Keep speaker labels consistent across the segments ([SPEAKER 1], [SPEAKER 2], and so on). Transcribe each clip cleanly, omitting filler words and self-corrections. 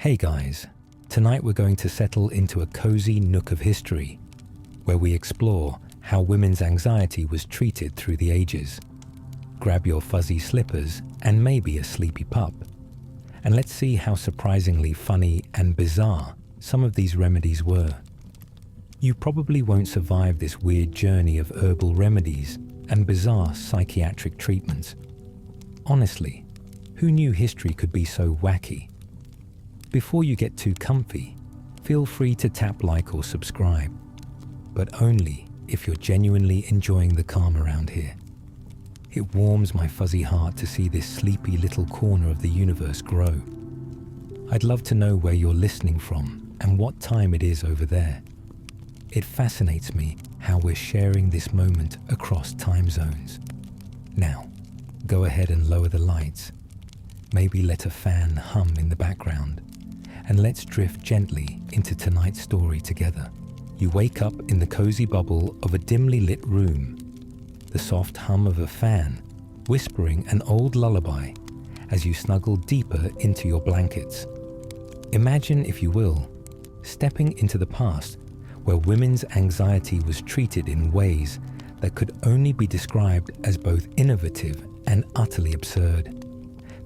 [SPEAKER 1] Hey guys, tonight we're going to settle into a cozy nook of history where we explore how women's anxiety was treated through the ages. Grab your fuzzy slippers and maybe a sleepy pup, and let's see how surprisingly funny and bizarre some of these remedies were. You probably won't survive this weird journey of herbal remedies and bizarre psychiatric treatments. Honestly, who knew history could be so wacky? Before you get too comfy, feel free to tap like or subscribe, but only if you're genuinely enjoying the calm around here. It warms my fuzzy heart to see this sleepy little corner of the universe grow. I'd love to know where you're listening from and what time it is over there. It fascinates me how we're sharing this moment across time zones. Now, go ahead and lower the lights. Maybe let a fan hum in the background, and let's drift gently into tonight's story together. You wake up in the cozy bubble of a dimly lit room, the soft hum of a fan whispering an old lullaby as you snuggle deeper into your blankets. Imagine, if you will, stepping into the past where women's anxiety was treated in ways that could only be described as both innovative and utterly absurd.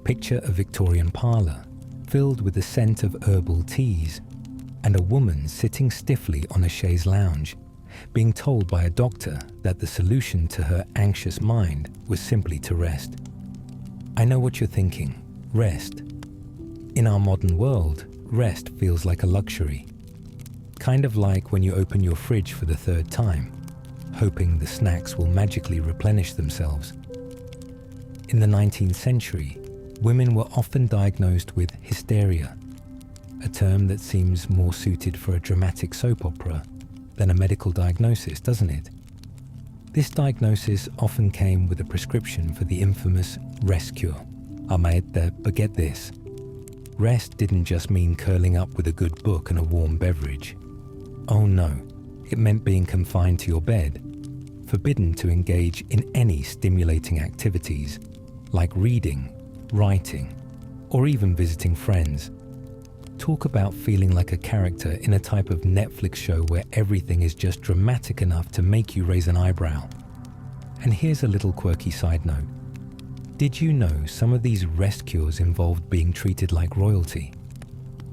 [SPEAKER 1] Picture a Victorian parlour filled with the scent of herbal teas and a woman sitting stiffly on a chaise lounge, being told by a doctor that the solution to her anxious mind was simply to rest. I know what you're thinking. Rest. In our modern world, rest feels like a luxury. Kind of like when you open your fridge for the third time, hoping the snacks will magically replenish themselves. In the 19th century, women were often diagnosed with hysteria, a term that seems more suited for a dramatic soap opera than a medical diagnosis, doesn't it? This diagnosis often came with a prescription for the infamous rest cure. But get this, rest didn't just mean curling up with a good book and a warm beverage. Oh no, it meant being confined to your bed, forbidden to engage in any stimulating activities like reading, writing, or even visiting friends. Talk about feeling like a character in a type of Netflix show where everything is just dramatic enough to make you raise an eyebrow. And here's a little quirky side note. Did you know some of these rest cures involved being treated like royalty?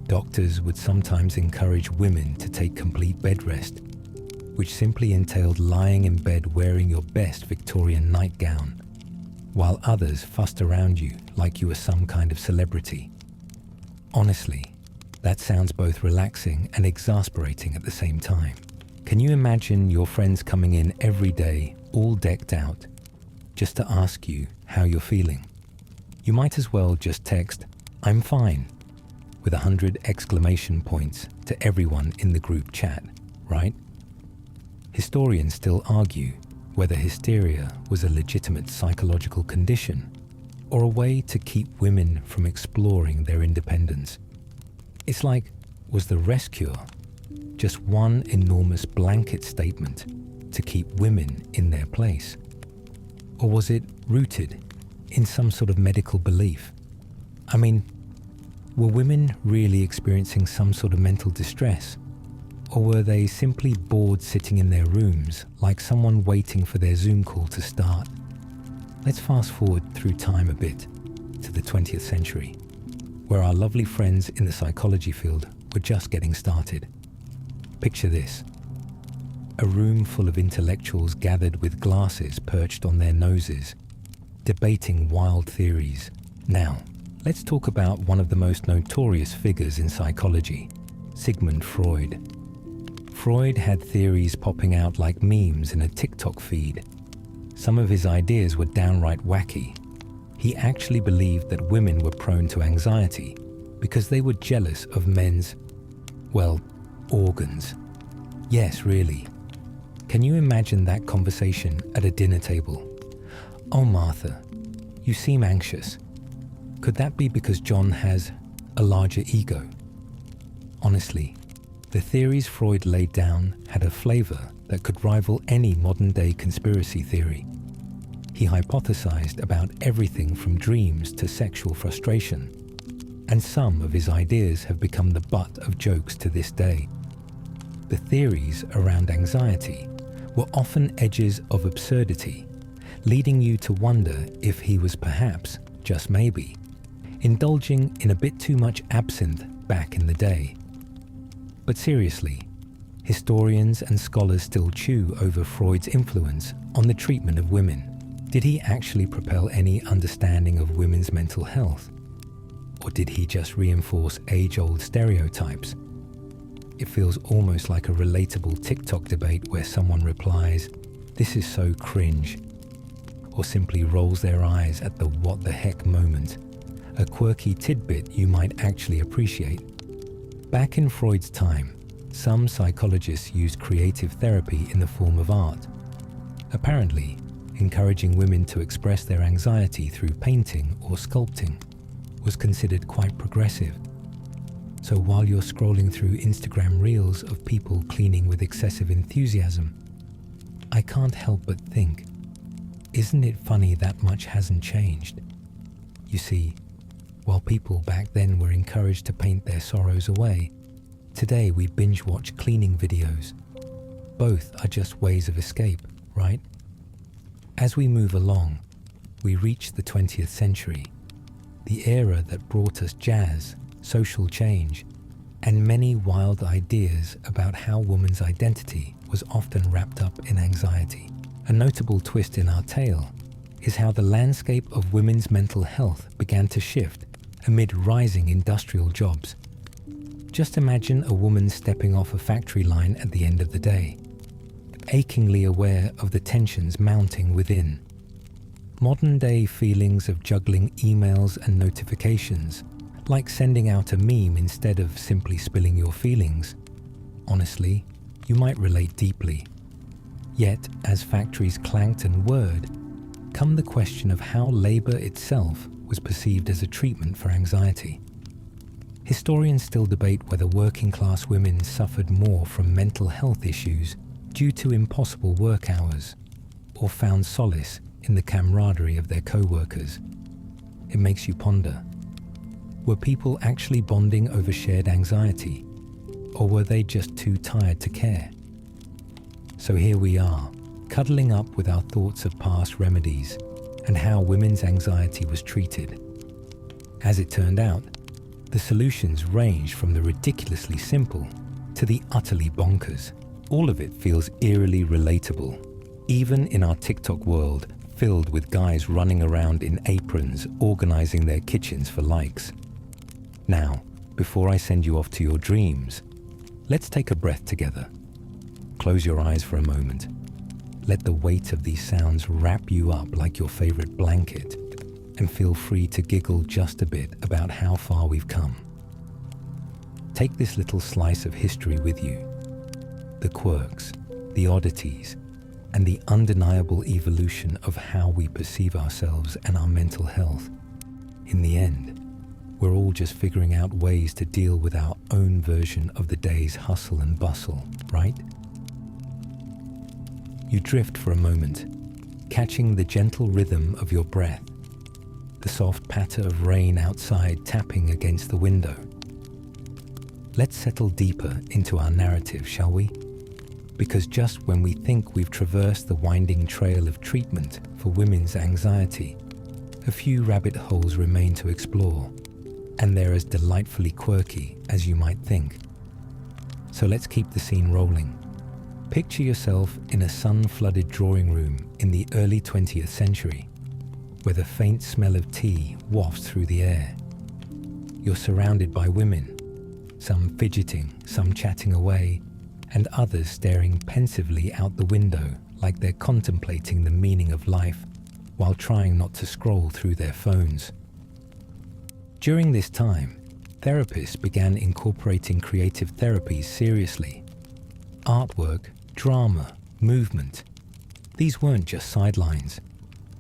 [SPEAKER 1] Doctors would sometimes encourage women to take complete bed rest, which simply entailed lying in bed wearing your best Victorian nightgown, while others fussed around you like you were some kind of celebrity. Honestly, that sounds both relaxing and exasperating at the same time. Can you imagine your friends coming in every day, all decked out, just to ask you how you're feeling? You might as well just text, "I'm fine," with 100 exclamation points to everyone in the group chat, right? Historians still argue whether hysteria was a legitimate psychological condition or a way to keep women from exploring their independence. It's like, was the rest cure just one enormous blanket statement to keep women in their place? Or was it rooted in some sort of medical belief? I mean, were women really experiencing some sort of mental distress? Or were they simply bored sitting in their rooms like someone waiting for their Zoom call to start? Let's fast forward through time a bit to the 20th century, where our lovely friends in the psychology field were just getting started. Picture this. A room full of intellectuals gathered with glasses perched on their noses, debating wild theories. Now, let's talk about one of the most notorious figures in psychology, Sigmund Freud. Freud had theories popping out like memes in a TikTok feed. Some of his ideas were downright wacky. He actually believed that women were prone to anxiety because they were jealous of men's, well, organs. Yes, really. Can you imagine that conversation at a dinner table? "Oh, Martha, you seem anxious. Could that be because John has a larger ego?" Honestly, the theories Freud laid down had a flavor that could rival any modern-day conspiracy theory. He hypothesized about everything from dreams to sexual frustration. and some of his ideas have become the butt of jokes to this day. The theories around anxiety were often edges of absurdity, leading you to wonder if he was perhaps, just maybe, indulging in a bit too much absinthe back in the day. But seriously, historians and scholars still chew over Freud's influence on the treatment of women. Did he actually propel any understanding of women's mental health? Or did he just reinforce age-old stereotypes? It feels almost like a relatable TikTok debate where someone replies, "This is so cringe," or simply rolls their eyes at the "what the heck" moment, a quirky tidbit you might actually appreciate. Back in Freud's time, some psychologists used creative therapy in the form of art. Apparently, encouraging women to express their anxiety through painting or sculpting was considered quite progressive. So while you're scrolling through Instagram reels of people cleaning with excessive enthusiasm, I can't help but think, isn't it funny that much hasn't changed? You see, while people back then were encouraged to paint their sorrows away, today we binge-watch cleaning videos. Both are just ways of escape, right? As we move along, we reach the 20th century, the era that brought us jazz, social change, and many wild ideas about how woman's identity was often wrapped up in anxiety. A notable twist in our tale is how the landscape of women's mental health began to shift amid rising industrial jobs. Just imagine a woman stepping off a factory line at the end of the day, achingly aware of the tensions mounting within. Modern-day feelings of juggling emails and notifications, like sending out a meme instead of simply spilling your feelings. Honestly, you might relate deeply. Yet, as factories clanked and whirred, come the question of how labor itself was perceived as a treatment for anxiety. Historians still debate whether working-class women suffered more from mental health issues due to impossible work hours, or found solace in the camaraderie of their co-workers. It makes you ponder. Were people actually bonding over shared anxiety, or were they just too tired to care? So here we are, cuddling up with our thoughts of past remedies and how women's anxiety was treated. As it turned out, the solutions ranged from the ridiculously simple to the utterly bonkers. All of it feels eerily relatable, even in our TikTok world filled with guys running around in aprons organizing their kitchens for likes. Now, before I send you off to your dreams, let's take a breath together. Close your eyes for a moment. Let the weight of these sounds wrap you up like your favorite blanket, and feel free to giggle just a bit about how far we've come. Take this little slice of history with you. The quirks, the oddities, and the undeniable evolution of how we perceive ourselves and our mental health. In the end, we're all just figuring out ways to deal with our own version of the day's hustle and bustle, right? You drift for a moment, catching the gentle rhythm of your breath, the soft patter of rain outside tapping against the window. Let's settle deeper into our narrative, shall we? Because just when we think we've traversed the winding trail of treatment for women's anxiety, a few rabbit holes remain to explore, and they're as delightfully quirky as you might think. So let's keep the scene rolling. Picture yourself in a sun-flooded drawing room in the early 20th century, where the faint smell of tea wafts through the air. You're surrounded by women, some fidgeting, some chatting away, and others staring pensively out the window like they're contemplating the meaning of life while trying not to scroll through their phones. During this time, therapists began incorporating creative therapies seriously. Artwork, drama, movement. These weren't just sidelines.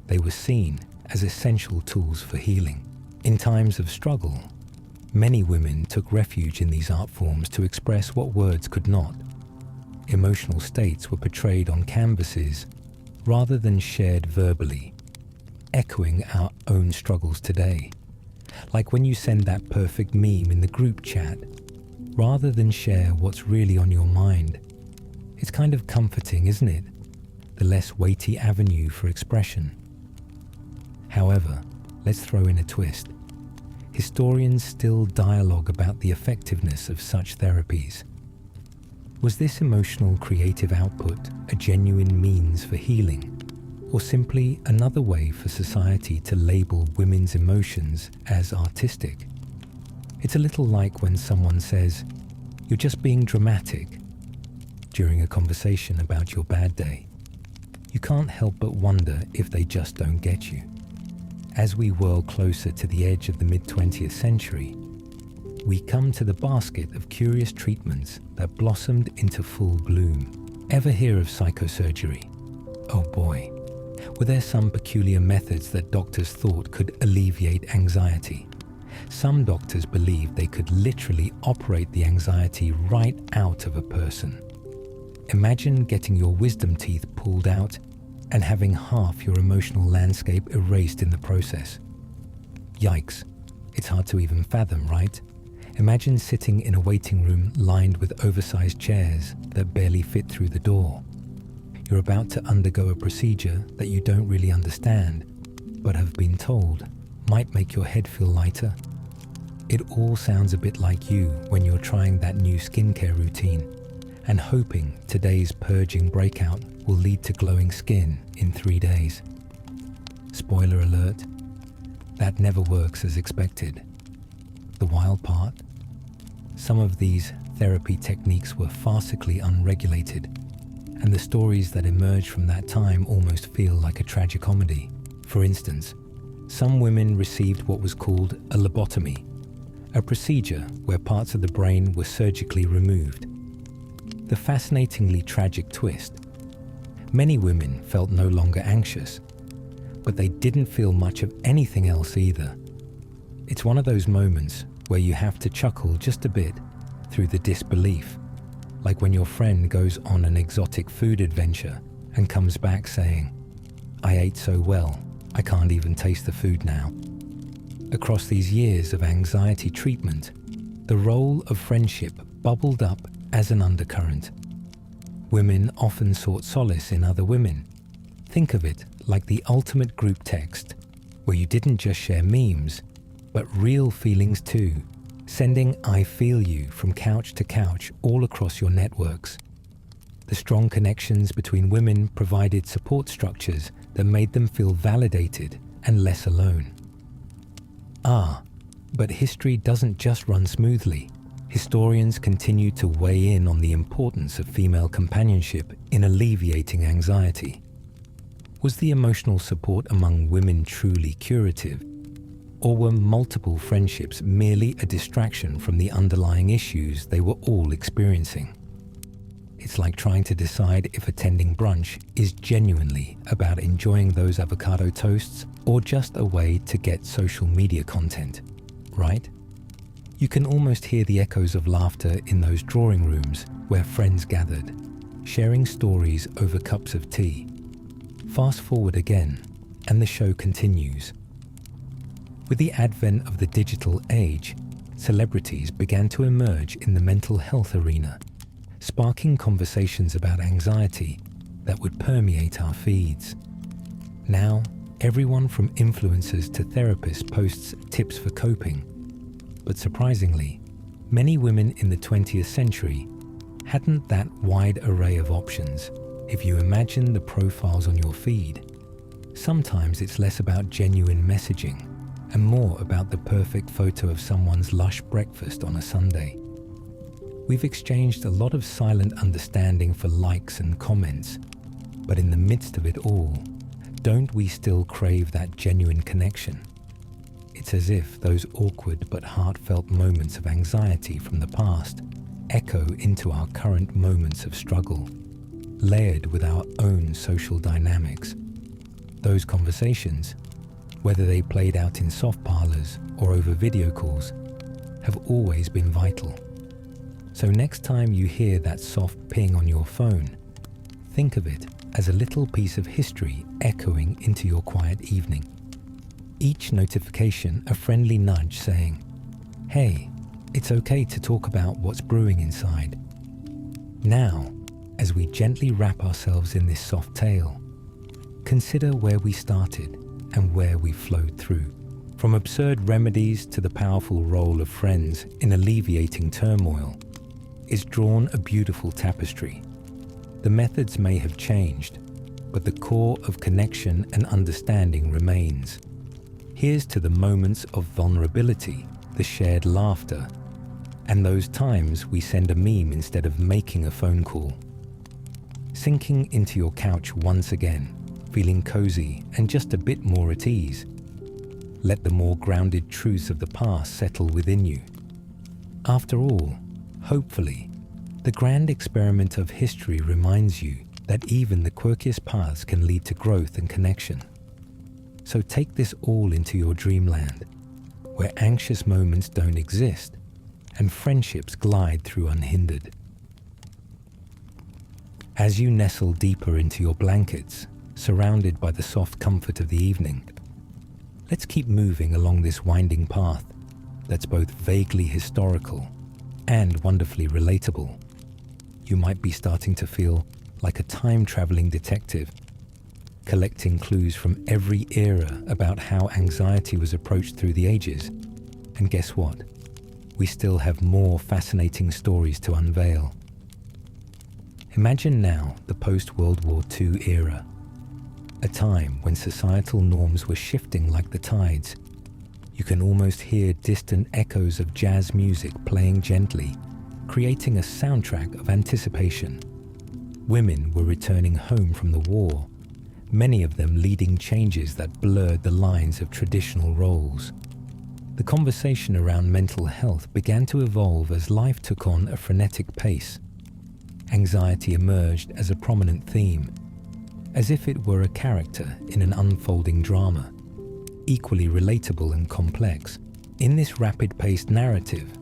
[SPEAKER 1] They were seen as essential tools for healing. In times of struggle, many women took refuge in these art forms to express what words could not. Emotional states were portrayed on canvases rather than shared verbally, echoing our own struggles today. Like when you send that perfect meme in the group chat, rather than share what's really on your mind. It's kind of comforting, isn't it? The less weighty avenue for expression. However, let's throw in a twist. Historians still dialogue about the effectiveness of such therapies. Was this emotional creative output a genuine means for healing, or simply another way for society to label women's emotions as artistic? It's a little like when someone says, "You're just being dramatic," during a conversation about your bad day. You can't help but wonder if they just don't get you. As we whirl closer to the edge of the mid-20th century, we come to the basket of curious treatments that blossomed into full bloom. Ever hear of psychosurgery? Oh boy, were there some peculiar methods that doctors thought could alleviate anxiety? Some doctors believed they could literally operate the anxiety right out of a person. Imagine getting your wisdom teeth pulled out and having half your emotional landscape erased in the process. Yikes, it's hard to even fathom, right? Imagine sitting in a waiting room lined with oversized chairs that barely fit through the door. You're about to undergo a procedure that you don't really understand, but have been told might make your head feel lighter. It all sounds a bit like you when you're trying that new skincare routine and hoping today's purging breakout will lead to glowing skin in 3 days. Spoiler alert, that never works as expected. The wild part? Some of these therapy techniques were farcically unregulated, and the stories that emerge from that time almost feel like a tragicomedy. For instance, some women received what was called a lobotomy, a procedure where parts of the brain were surgically removed. The fascinatingly tragic twist: many women felt no longer anxious, but they didn't feel much of anything else either. It's one of those moments where you have to chuckle just a bit through the disbelief, like when your friend goes on an exotic food adventure and comes back saying, "I ate so well, I can't even taste the food now." Across these years of anxiety treatment, the role of friendship bubbled up as an undercurrent. Women often sought solace in other women. Think of it like the ultimate group text, where you didn't just share memes, but real feelings too, sending "I feel you" from couch to couch all across your networks. The strong connections between women provided support structures that made them feel validated and less alone. But history doesn't just run smoothly. Historians continue to weigh in on the importance of female companionship in alleviating anxiety. Was the emotional support among women truly curative? Or were multiple friendships merely a distraction from the underlying issues they were all experiencing? It's like trying to decide if attending brunch is genuinely about enjoying those avocado toasts or just a way to get social media content, right? You can almost hear the echoes of laughter in those drawing rooms where friends gathered, sharing stories over cups of tea. Fast forward again, and the show continues. With the advent of the digital age, celebrities began to emerge in the mental health arena, sparking conversations about anxiety that would permeate our feeds. Now, everyone from influencers to therapists posts tips for coping. But surprisingly, many women in the 20th century hadn't that wide array of options. If you imagine the profiles on your feed, sometimes it's less about genuine messaging and more about the perfect photo of someone's lush breakfast on a Sunday. We've exchanged a lot of silent understanding for likes and comments, but in the midst of it all, don't we still crave that genuine connection? It's as if those awkward but heartfelt moments of anxiety from the past echo into our current moments of struggle, layered with our own social dynamics. Those conversations, whether they played out in soft parlors or over video calls, have always been vital. So next time you hear that soft ping on your phone, think of it as a little piece of history echoing into your quiet evening. Each notification a friendly nudge saying, "Hey, it's okay to talk about what's brewing inside." Now, as we gently wrap ourselves in this soft tale, consider where we started and where we flowed through. From absurd remedies to the powerful role of friends in alleviating turmoil, is drawn a beautiful tapestry. The methods may have changed, but the core of connection and understanding remains. Here's to the moments of vulnerability, the shared laughter, and those times we send a meme instead of making a phone call. Sinking into your couch once again, feeling cozy and just a bit more at ease. Let the more grounded truths of the past settle within you. After all, hopefully, the grand experiment of history reminds you that even the quirkiest paths can lead to growth and connection. So take this all into your dreamland, where anxious moments don't exist and friendships glide through unhindered. As you nestle deeper into your blankets, surrounded by the soft comfort of the evening, let's keep moving along this winding path that's both vaguely historical and wonderfully relatable. You might be starting to feel like a time-traveling detective, collecting clues from every era about how anxiety was approached through the ages. And guess what? We still have more fascinating stories to unveil. Imagine now the post-World War II era, a time when societal norms were shifting like the tides. You can almost hear distant echoes of jazz music playing gently, creating a soundtrack of anticipation. Women were returning home from the war, many of them leading changes that blurred the lines of traditional roles. The conversation around mental health began to evolve as life took on a frenetic pace. Anxiety emerged as a prominent theme, as if it were a character in an unfolding drama, equally relatable and complex. In this rapid-paced narrative,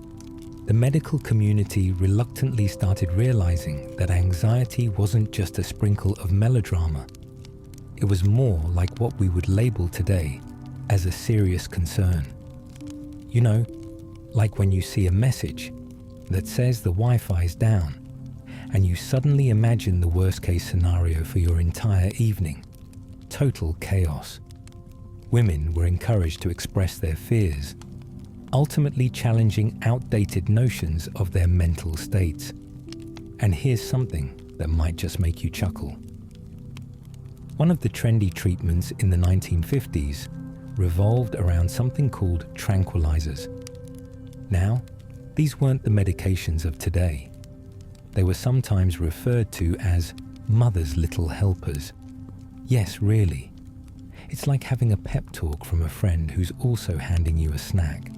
[SPEAKER 1] the medical community reluctantly started realizing that anxiety wasn't just a sprinkle of melodrama. It was more like what we would label today as a serious concern. You know, like when you see a message that says the Wi-Fi is down, and you suddenly imagine the worst-case scenario for your entire evening. Total chaos. Women were encouraged to express their fears, ultimately challenging outdated notions of their mental states. And here's something that might just make you chuckle. One of the trendy treatments in the 1950s revolved around something called tranquilizers. Now, these weren't the medications of today. They were sometimes referred to as mother's little helpers. Yes, really. It's like having a pep talk from a friend who's also handing you a snack.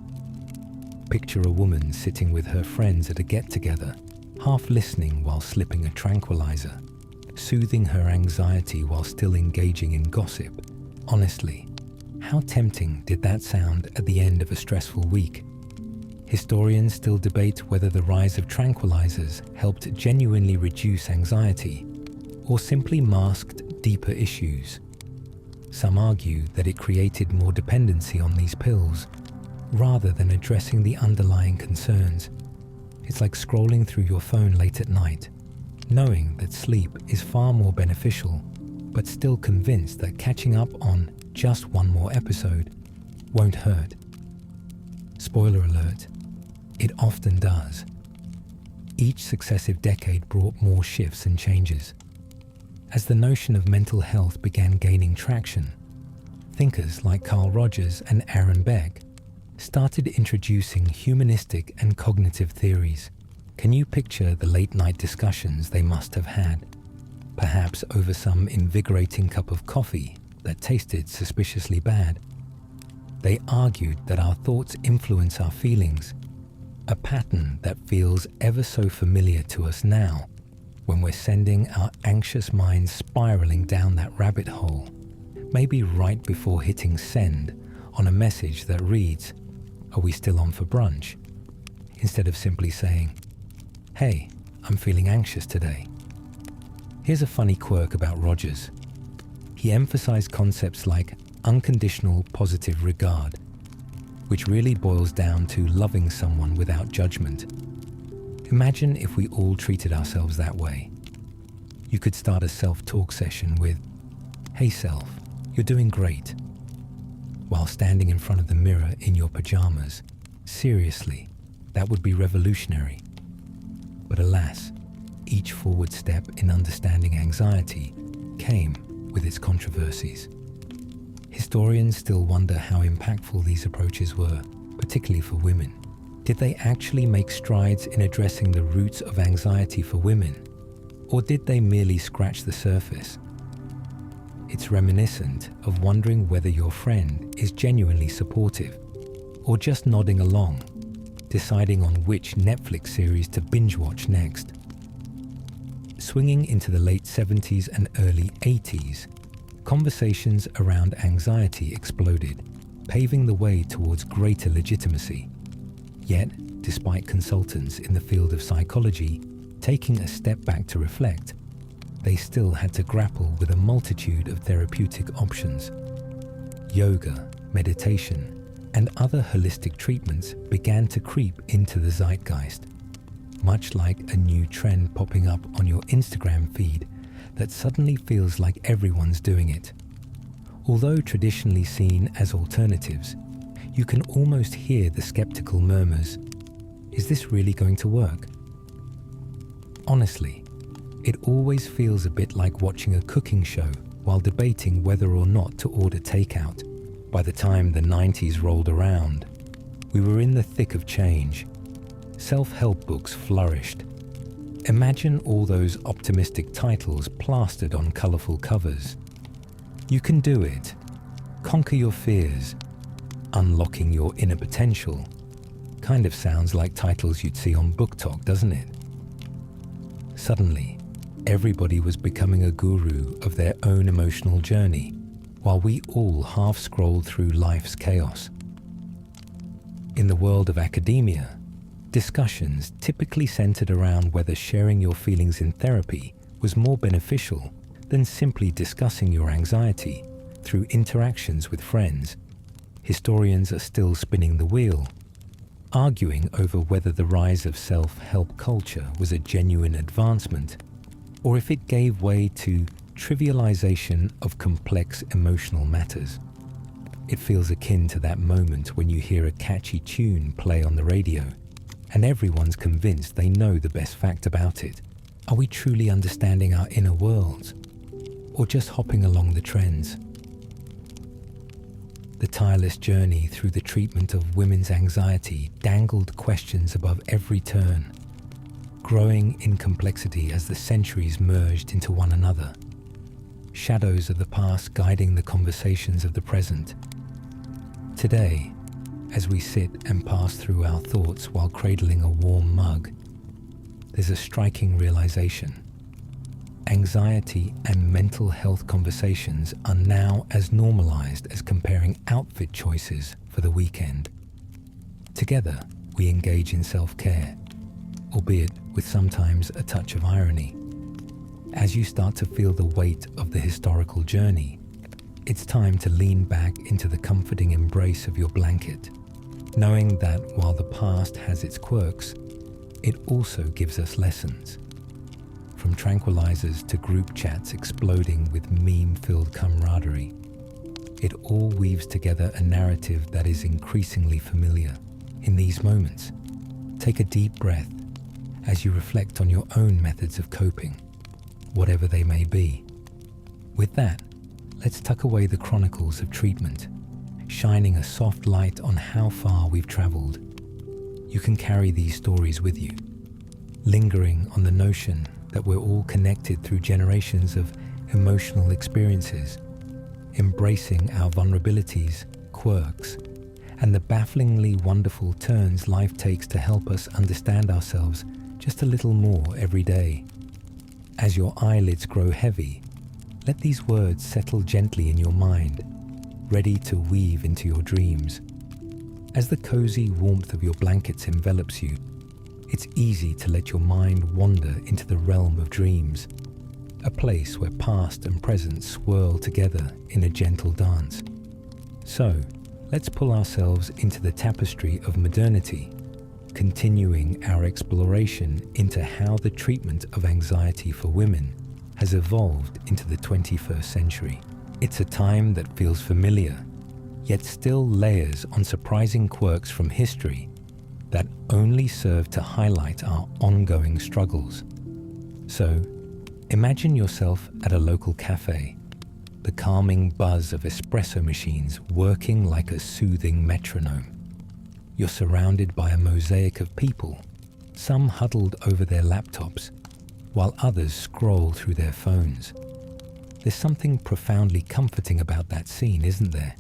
[SPEAKER 1] Picture a woman sitting with her friends at a get-together, half listening while slipping a tranquilizer, soothing her anxiety while still engaging in gossip. Honestly, how tempting did that sound at the end of a stressful week? Historians still debate whether the rise of tranquilizers helped genuinely reduce anxiety or simply masked deeper issues. Some argue that it created more dependency on these pills rather than addressing the underlying concerns. It's like scrolling through your phone late at night, knowing that sleep is far more beneficial, but still convinced that catching up on just one more episode won't hurt. Spoiler alert. It often does. Each successive decade brought more shifts and changes. As the notion of mental health began gaining traction, thinkers like Carl Rogers and Aaron Beck started introducing humanistic and cognitive theories. Can you picture the late-night discussions they must have had? Perhaps over some invigorating cup of coffee that tasted suspiciously bad. They argued that our thoughts influence our feelings, a pattern that feels ever so familiar to us now when we're sending our anxious minds spiraling down that rabbit hole, maybe right before hitting send on a message that reads, "Are we still on for brunch?" instead of simply saying, "Hey, I'm feeling anxious today." Here's a funny quirk about Rogers. He emphasized concepts like unconditional positive regard, which really boils down to loving someone without judgment. Imagine if we all treated ourselves that way. You could start a self-talk session with, "Hey self, you're doing great," while standing in front of the mirror in your pajamas. Seriously, that would be revolutionary. But alas, each forward step in understanding anxiety came with its controversies. Historians still wonder how impactful these approaches were, particularly for women. Did they actually make strides in addressing the roots of anxiety for women, or did they merely scratch the surface? It's reminiscent of wondering whether your friend is genuinely supportive, or just nodding along, deciding on which Netflix series to binge watch next. Swinging into the late 70s and early 80s, conversations around anxiety exploded, paving the way towards greater legitimacy. Yet, despite consultants in the field of psychology taking a step back to reflect, they still had to grapple with a multitude of therapeutic options. Yoga, meditation, and other holistic treatments began to creep into the zeitgeist, much like a new trend popping up on your Instagram feed that suddenly feels like everyone's doing it. Although traditionally seen as alternatives, you can almost hear the skeptical murmurs, "Is this really going to work?" Honestly, it always feels a bit like watching a cooking show while debating whether or not to order takeout. By the time the 90s rolled around, we were in the thick of change. Self-help books flourished. Imagine all those optimistic titles plastered on colorful covers. "You can do it," "Conquer your fears," "Unlocking your inner potential." Kind of sounds like titles you'd see on Book Talk, doesn't it? Suddenly, everybody was becoming a guru of their own emotional journey, while we all half-scrolled through life's chaos. In the world of academia, discussions typically centered around whether sharing your feelings in therapy was more beneficial than simply discussing your anxiety through interactions with friends. Historians are still spinning the wheel, arguing over whether the rise of self-help culture was a genuine advancement, or if it gave way to trivialization of complex emotional matters. It feels akin to that moment when you hear a catchy tune play on the radio, and everyone's convinced they know the best fact about it. Are we truly understanding our inner worlds, or just hopping along the trends? The tireless journey through the treatment of women's anxiety dangled questions above every turn, growing in complexity as the centuries merged into one another. Shadows of the past guiding the conversations of the present. Today, as we sit and pass through our thoughts while cradling a warm mug, there's a striking realization. Anxiety and mental health conversations are now as normalized as comparing outfit choices for the weekend. Together, we engage in self-care, albeit with sometimes a touch of irony. As you start to feel the weight of the historical journey, it's time to lean back into the comforting embrace of your blanket, knowing that while the past has its quirks, it also gives us lessons. From tranquilizers to group chats exploding with meme-filled camaraderie, it all weaves together a narrative that is increasingly familiar. In these moments, take a deep breath as you reflect on your own methods of coping, whatever they may be. With that, let's tuck away the chronicles of treatment, shining a soft light on how far we've traveled. You can carry these stories with you, lingering on the notion that we're all connected through generations of emotional experiences, embracing our vulnerabilities, quirks, and the bafflingly wonderful turns life takes to help us understand ourselves just a little more every day. As your eyelids grow heavy, let these words settle gently in your mind, ready to weave into your dreams. As the cozy warmth of your blankets envelops you, it's easy to let your mind wander into the realm of dreams, a place where past and present swirl together in a gentle dance. So, let's pull ourselves into the tapestry of modernity, continuing our exploration into how the treatment of anxiety for women has evolved into the 21st century. It's a time that feels familiar, yet still layers on surprising quirks from history that only serve to highlight our ongoing struggles. So, imagine yourself at a local cafe, the calming buzz of espresso machines working like a soothing metronome. You're surrounded by a mosaic of people, some huddled over their laptops, while others scroll through their phones. There's something profoundly comforting about that scene, isn't there?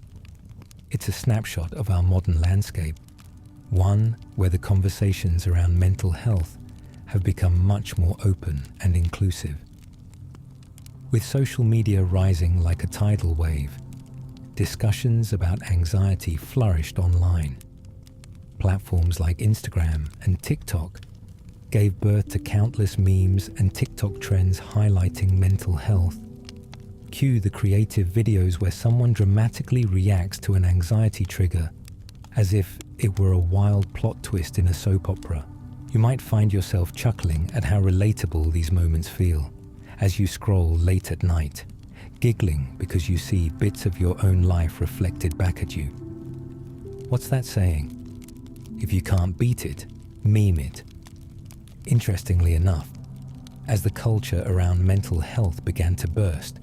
[SPEAKER 1] It's a snapshot of our modern landscape, one where the conversations around mental health have become much more open and inclusive. With social media rising like a tidal wave, discussions about anxiety flourished online. Platforms like Instagram and TikTok gave birth to countless memes and TikTok trends highlighting mental health. Cue the creative videos where someone dramatically reacts to an anxiety trigger as if it were a wild plot twist in a soap opera. You might find yourself chuckling at how relatable these moments feel as you scroll late at night, giggling because you see bits of your own life reflected back at you. What's that saying? If you can't beat it, meme it. Interestingly enough, as the culture around mental health began to burst,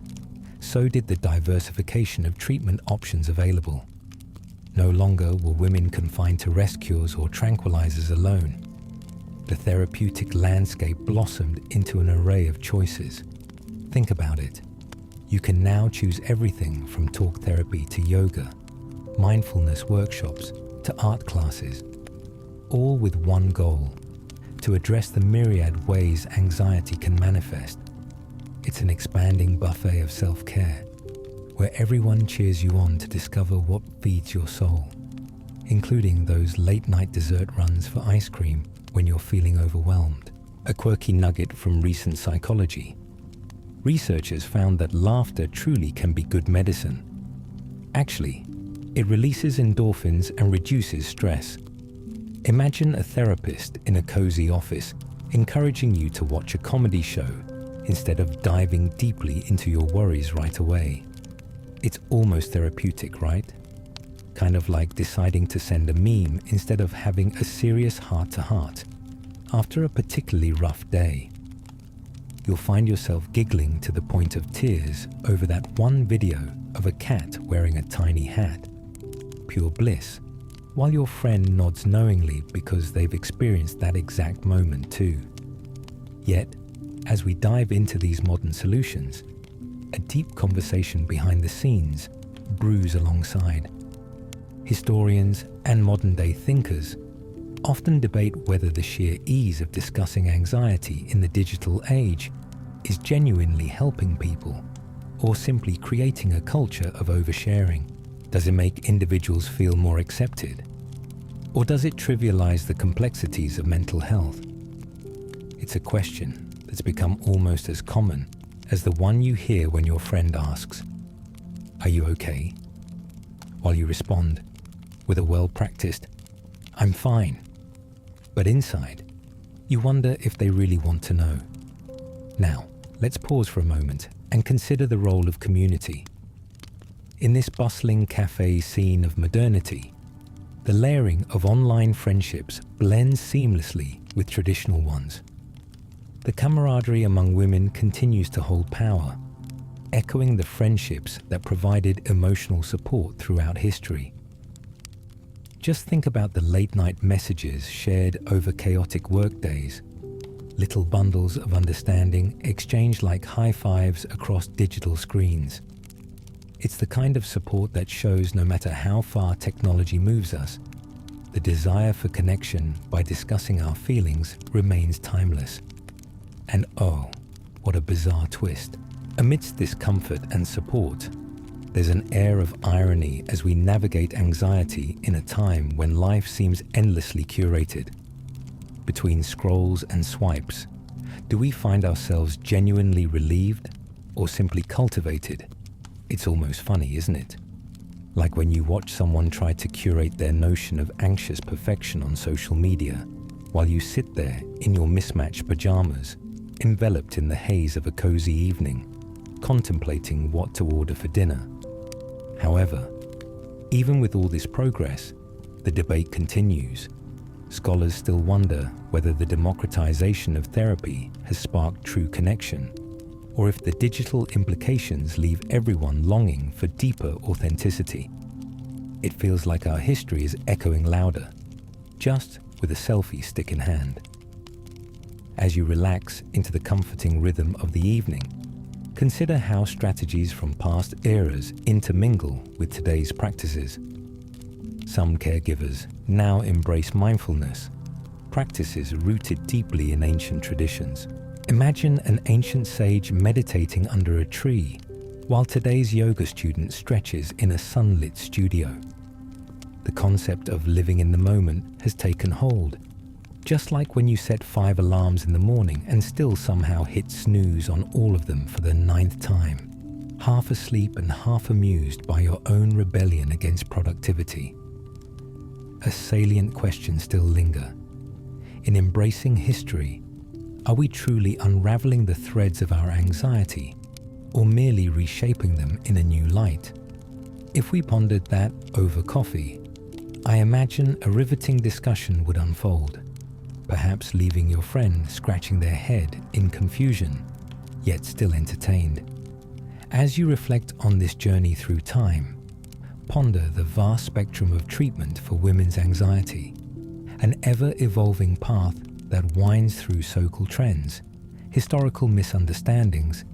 [SPEAKER 1] so did the diversification of treatment options available. No longer were women confined to rest cures or tranquilizers alone. The therapeutic landscape blossomed into an array of choices. Think about it. You can now choose everything from talk therapy to yoga, mindfulness workshops to art classes, all with one goal: to address the myriad ways anxiety can manifest. It's an expanding buffet of self-care, where everyone cheers you on to discover what feeds your soul, including those late-night dessert runs for ice cream when you're feeling overwhelmed. A quirky nugget from recent psychology. Researchers found that laughter truly can be good medicine. Actually, it releases endorphins and reduces stress. Imagine a therapist in a cozy office encouraging you to watch a comedy show instead of diving deeply into your worries right away. It's almost therapeutic, right? Kind of like deciding to send a meme instead of having a serious heart-to-heart after a particularly rough day. You'll find yourself giggling to the point of tears over that one video of a cat wearing a tiny hat. Pure bliss, while your friend nods knowingly because they've experienced that exact moment too. Yet, as we dive into these modern solutions, a deep conversation behind the scenes brews alongside. Historians and modern-day thinkers often debate whether the sheer ease of discussing anxiety in the digital age is genuinely helping people or simply creating a culture of oversharing. Does it make individuals feel more accepted? Or does it trivialize the complexities of mental health? It's a question that's become almost as common as the one you hear when your friend asks, "Are you okay?" While you respond with a well-practiced, "I'm fine." But inside, you wonder if they really want to know. Now, let's pause for a moment and consider the role of community. In this bustling cafe scene of modernity, the layering of online friendships blends seamlessly with traditional ones. The camaraderie among women continues to hold power, echoing the friendships that provided emotional support throughout history. Just think about the late-night messages shared over chaotic workdays, little bundles of understanding exchanged like high fives across digital screens. It's the kind of support that shows no matter how far technology moves us, the desire for connection by discussing our feelings remains timeless. And oh, what a bizarre twist. Amidst this comfort and support, there's an air of irony as we navigate anxiety in a time when life seems endlessly curated. Between scrolls and swipes, do we find ourselves genuinely relieved or simply cultivated? It's almost funny, isn't it? Like when you watch someone try to curate their notion of anxious perfection on social media, while you sit there in your mismatched pajamas, enveloped in the haze of a cozy evening, contemplating what to order for dinner. However, even with all this progress, the debate continues. Scholars still wonder whether the democratization of therapy has sparked true connection, or if the digital implications leave everyone longing for deeper authenticity. It feels like our history is echoing louder, just with a selfie stick in hand. As you relax into the comforting rhythm of the evening, consider how strategies from past eras intermingle with today's practices. Some caregivers now embrace mindfulness, practices rooted deeply in ancient traditions. Imagine an ancient sage meditating under a tree, while today's yoga student stretches in a sunlit studio. The concept of living in the moment has taken hold, just like when you set 5 alarms in the morning and still somehow hit snooze on all of them for the 9th time, half asleep and half amused by your own rebellion against productivity. A salient question still lingers. In embracing history, are we truly unraveling the threads of our anxiety, or merely reshaping them in a new light? If we pondered that over coffee, I imagine a riveting discussion would unfold, perhaps leaving your friend scratching their head in confusion, yet still entertained. As you reflect on this journey through time, ponder the vast spectrum of treatment for women's anxiety, an ever-evolving path that winds through social trends, historical misunderstandings,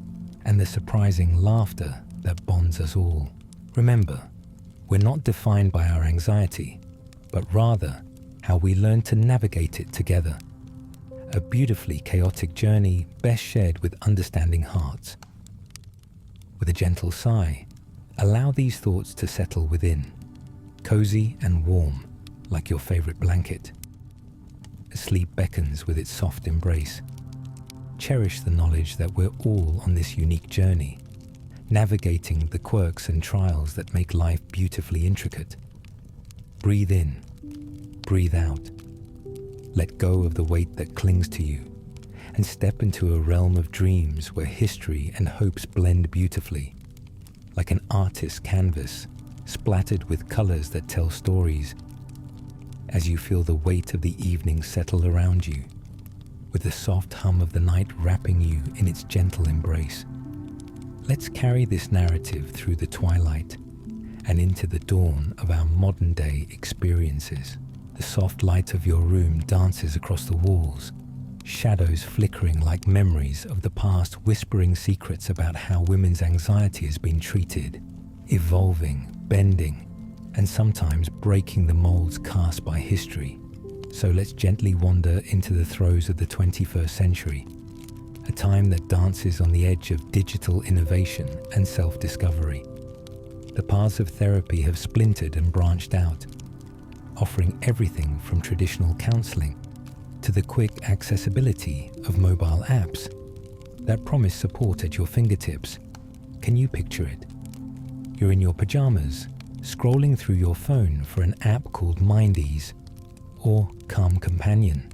[SPEAKER 1] and the surprising laughter that bonds us all. Remember, we're not defined by our anxiety, but rather how we learn to navigate it together. A beautifully chaotic journey best shared with understanding hearts. With a gentle sigh, allow these thoughts to settle within, cozy and warm like your favorite blanket. Sleep beckons with its soft embrace. Cherish the knowledge that we're all on this unique journey, navigating the quirks and trials that make life beautifully intricate. Breathe in, breathe out. Let go of the weight that clings to you, and step into a realm of dreams where history and hopes blend beautifully, like an artist's canvas, splattered with colors that tell stories. As you feel the weight of the evening settle around you, with the soft hum of the night wrapping you in its gentle embrace, let's carry this narrative through the twilight and into the dawn of our modern-day experiences. The soft light of your room dances across the walls, shadows flickering like memories of the past, whispering secrets about how women's anxiety has been treated, evolving, bending, and sometimes breaking the molds cast by history. So let's gently wander into the throes of the 21st century, a time that dances on the edge of digital innovation and self-discovery. The paths of therapy have splintered and branched out, offering everything from traditional counseling to the quick accessibility of mobile apps that promise support at your fingertips. Can you picture it? You're in your pajamas, scrolling through your phone for an app called Mindease or Calm Companion,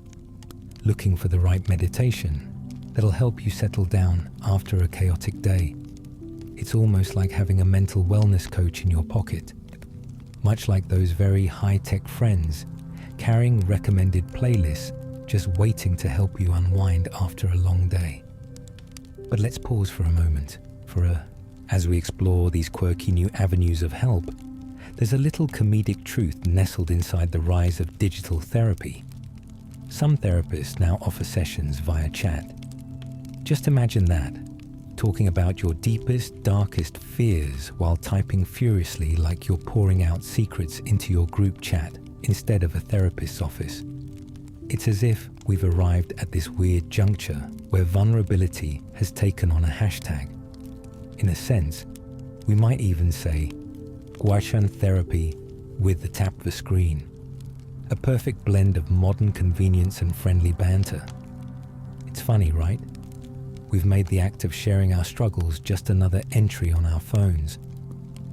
[SPEAKER 1] looking for the right meditation that'll help you settle down after a chaotic day. It's almost like having a mental wellness coach in your pocket, much like those very high-tech friends carrying recommended playlists just waiting to help you unwind after a long day. But let's pause for a moment. As we explore these quirky new avenues of help, there's a little comedic truth nestled inside the rise of digital therapy. Some therapists now offer sessions via chat. Just imagine that, talking about your deepest, darkest fears while typing furiously like you're pouring out secrets into your group chat instead of a therapist's office. It's as if we've arrived at this weird juncture where vulnerability has taken on a hashtag. In a sense, we might even say Guashan therapy with the tap of a screen, a perfect blend of modern convenience and friendly banter. It's funny, right? We've made the act of sharing our struggles just another entry on our phones,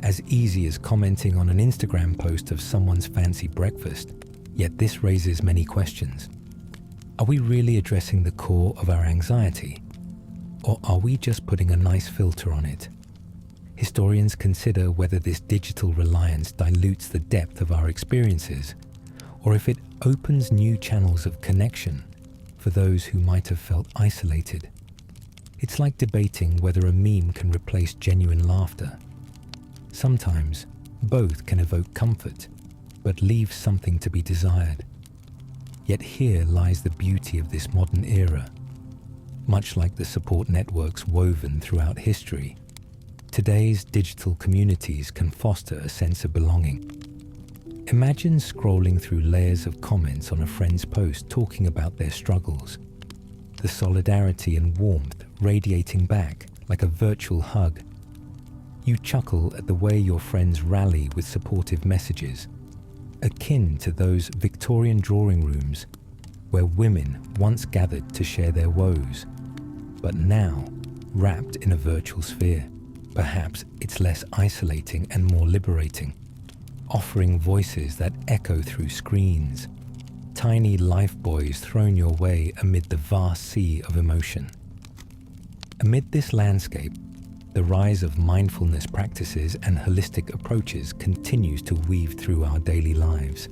[SPEAKER 1] as easy as commenting on an Instagram post of someone's fancy breakfast. Yet this raises many questions. Are we really addressing the core of our anxiety? Or are we just putting a nice filter on it? Historians consider whether this digital reliance dilutes the depth of our experiences, or if it opens new channels of connection for those who might have felt isolated. It's like debating whether a meme can replace genuine laughter. Sometimes, both can evoke comfort, but leave something to be desired. Yet here lies the beauty of this modern era. Much like the support networks woven throughout history, today's digital communities can foster a sense of belonging. Imagine scrolling through layers of comments on a friend's post talking about their struggles, the solidarity and warmth radiating back like a virtual hug. You chuckle at the way your friends rally with supportive messages, akin to those Victorian drawing rooms where women once gathered to share their woes, but now wrapped in a virtual sphere. Perhaps it's less isolating and more liberating, offering voices that echo through screens, tiny life buoys thrown your way amid the vast sea of emotion. Amid this landscape, the rise of mindfulness practices and holistic approaches continues to weave through our daily lives.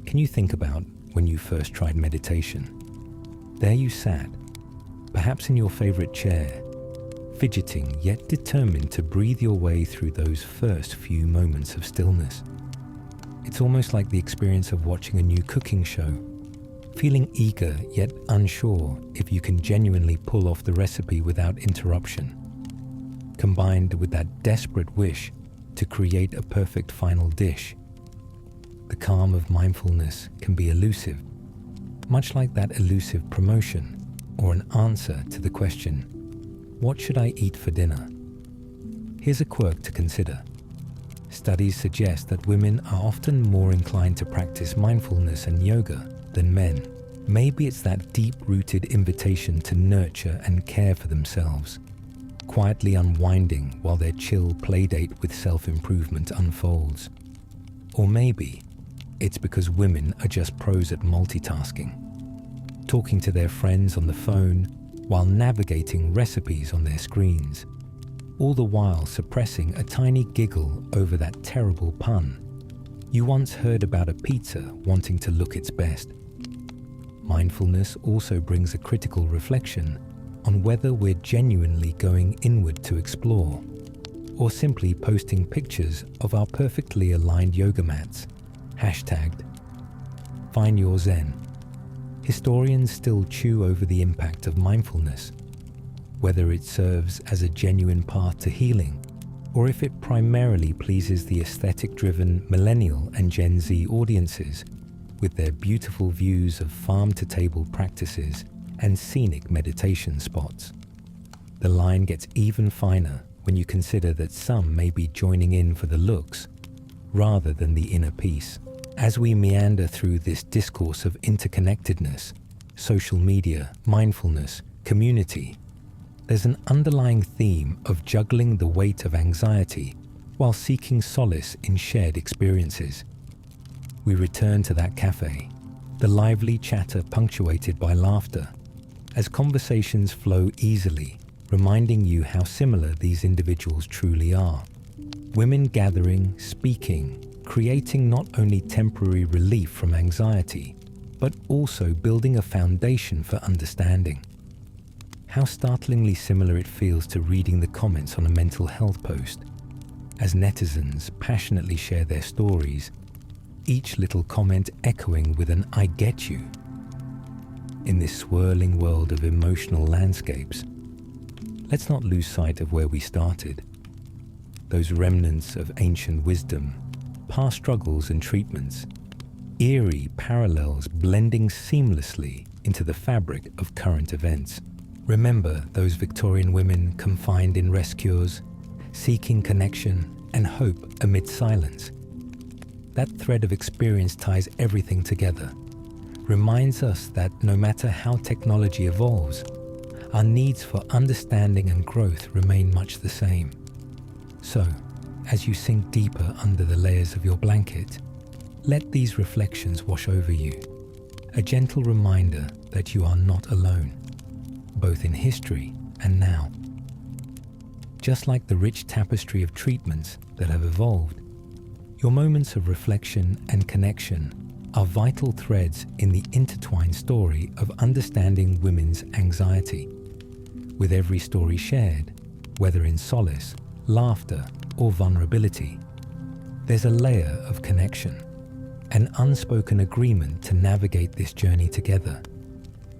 [SPEAKER 1] Can you think about when you first tried meditation? There you sat, perhaps in your favorite chair, fidgeting yet determined to breathe your way through those first few moments of stillness. It's almost like the experience of watching a new cooking show, feeling eager yet unsure if you can genuinely pull off the recipe without interruption, combined with that desperate wish to create a perfect final dish. The calm of mindfulness can be elusive, much like that elusive promotion or an answer to the question, what should I eat for dinner? Here's a quirk to consider. Studies suggest that women are often more inclined to practice mindfulness and yoga than men. Maybe it's that deep-rooted invitation to nurture and care for themselves, quietly unwinding while their chill playdate with self-improvement unfolds. Or maybe it's because women are just pros at multitasking, talking to their friends on the phone while navigating recipes on their screens, all the while suppressing a tiny giggle over that terrible pun you once heard about a pizza wanting to look its best. Mindfulness also brings a critical reflection on whether we're genuinely going inward to explore, or simply posting pictures of our perfectly aligned yoga mats, hashtagged Find Your Zen. Historians still chew over the impact of mindfulness, whether it serves as a genuine path to healing, or if it primarily pleases the aesthetic-driven millennial and Gen Z audiences with their beautiful views of farm-to-table practices and scenic meditation spots. The line gets even finer when you consider that some may be joining in for the looks rather than the inner peace. As we meander through this discourse of interconnectedness, social media, mindfulness, community, there's an underlying theme of juggling the weight of anxiety while seeking solace in shared experiences. We return to that cafe, the lively chatter punctuated by laughter, as conversations flow easily, reminding you how similar these individuals truly are. Women gathering, speaking, creating not only temporary relief from anxiety, but also building a foundation for understanding. How startlingly similar it feels to reading the comments on a mental health post, as netizens passionately share their stories, each little comment echoing with an "I get you." In this swirling world of emotional landscapes, let's not lose sight of where we started. Those remnants of ancient wisdom, past struggles and treatments, eerie parallels blending seamlessly into the fabric of current events. Remember those Victorian women confined in rest cures, seeking connection and hope amid silence. That thread of experience ties everything together, reminds us that no matter how technology evolves, our needs for understanding and growth remain much the same. So, As you sink deeper under the layers of your blanket, let these reflections wash over you, a gentle reminder that you are not alone, both in history and now. Just like the rich tapestry of treatments that have evolved, your moments of reflection and connection are vital threads in the intertwined story of understanding women's anxiety. With every story shared, whether in solace, laughter, or vulnerability, there's a layer of connection, an unspoken agreement to navigate this journey together,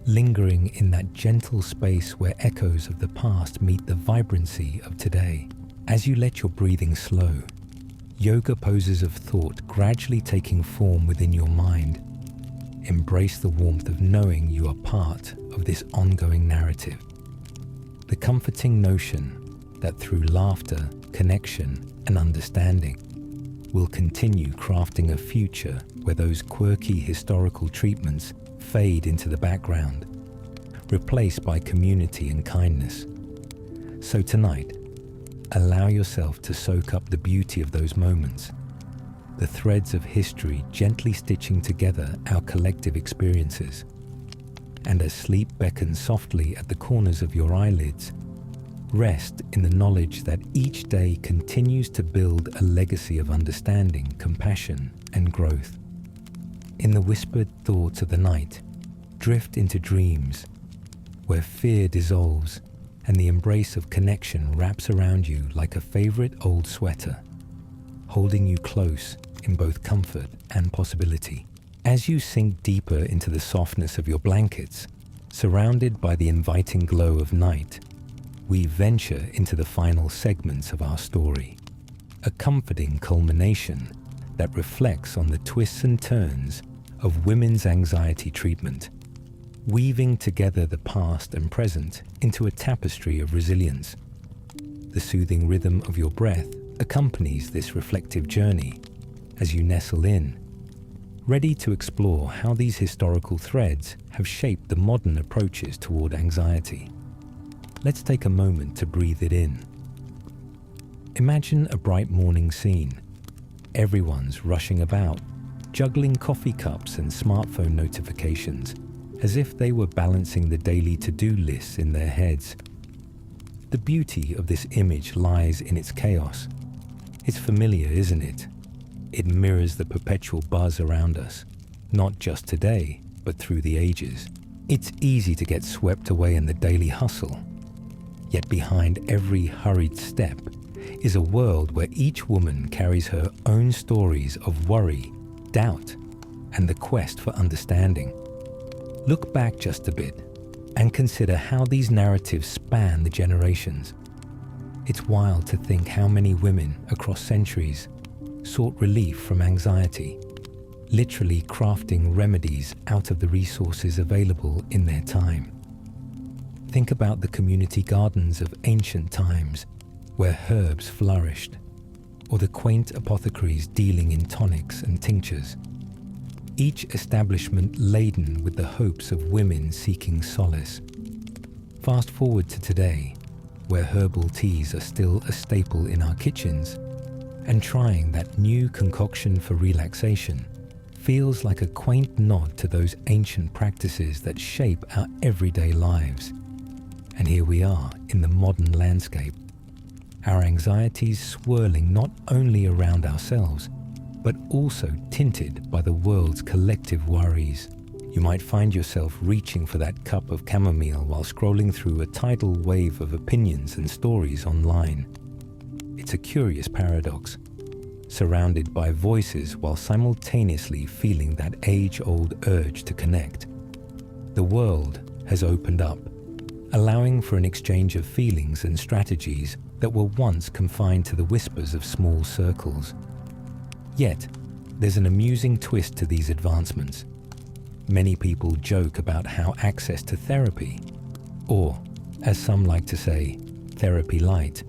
[SPEAKER 1] lingering in that gentle space where echoes of the past meet the vibrancy of today. As you let your breathing slow, yoga poses of thought gradually taking form within your mind. Embrace the warmth of knowing you are part of this ongoing narrative. The comforting notion that through laughter, connection, and understanding, we'll continue crafting a future where those quirky historical treatments fade into the background, replaced by community and kindness. So tonight, allow yourself to soak up the beauty of those moments, the threads of history gently stitching together our collective experiences. And as sleep beckons softly at the corners of your eyelids, rest in the knowledge that each day continues to build a legacy of understanding, compassion, and growth. In the whispered thoughts of the night, drift into dreams where fear dissolves and the embrace of connection wraps around you like a favorite old sweater, holding you close in both comfort and possibility. As you sink deeper into the softness of your blankets, surrounded by the inviting glow of night, we venture into the final segments of our story, a comforting culmination that reflects on the twists and turns of women's anxiety treatment, weaving together the past and present into a tapestry of resilience. The soothing rhythm of your breath accompanies this reflective journey as you nestle in, ready to explore how these historical threads have shaped the modern approaches toward anxiety. Let's take a moment to breathe it in. Imagine a bright morning scene. Everyone's rushing about, juggling coffee cups and smartphone notifications, as if they were balancing the daily to-do lists in their heads. The beauty of this image lies in its chaos. It's familiar, isn't it? It mirrors the perpetual buzz around us, not just today, but through the ages. It's easy to get swept away in the daily hustle. Yet behind every hurried step is a world where each woman carries her own stories of worry, doubt, and the quest for understanding. Look back just a bit and consider how these narratives span the generations. It's wild to think how many women across centuries sought relief from anxiety, literally crafting remedies out of the resources available in their time. Think about the community gardens of ancient times where herbs flourished, or the quaint apothecaries dealing in tonics and tinctures, each establishment laden with the hopes of women seeking solace. Fast forward to today, where herbal teas are still a staple in our kitchens, and trying that new concoction for relaxation feels like a quaint nod to those ancient practices that shape our everyday lives. And here we are in the modern landscape, our anxieties swirling not only around ourselves, but also tinted by the world's collective worries. You might find yourself reaching for that cup of chamomile while scrolling through a tidal wave of opinions and stories online. It's a curious paradox, surrounded by voices while simultaneously feeling that age-old urge to connect. The world has opened up, allowing for an exchange of feelings and strategies that were once confined to the whispers of small circles. Yet, there's an amusing twist to these advancements. Many people joke about how access to therapy, or, as some like to say, therapy light,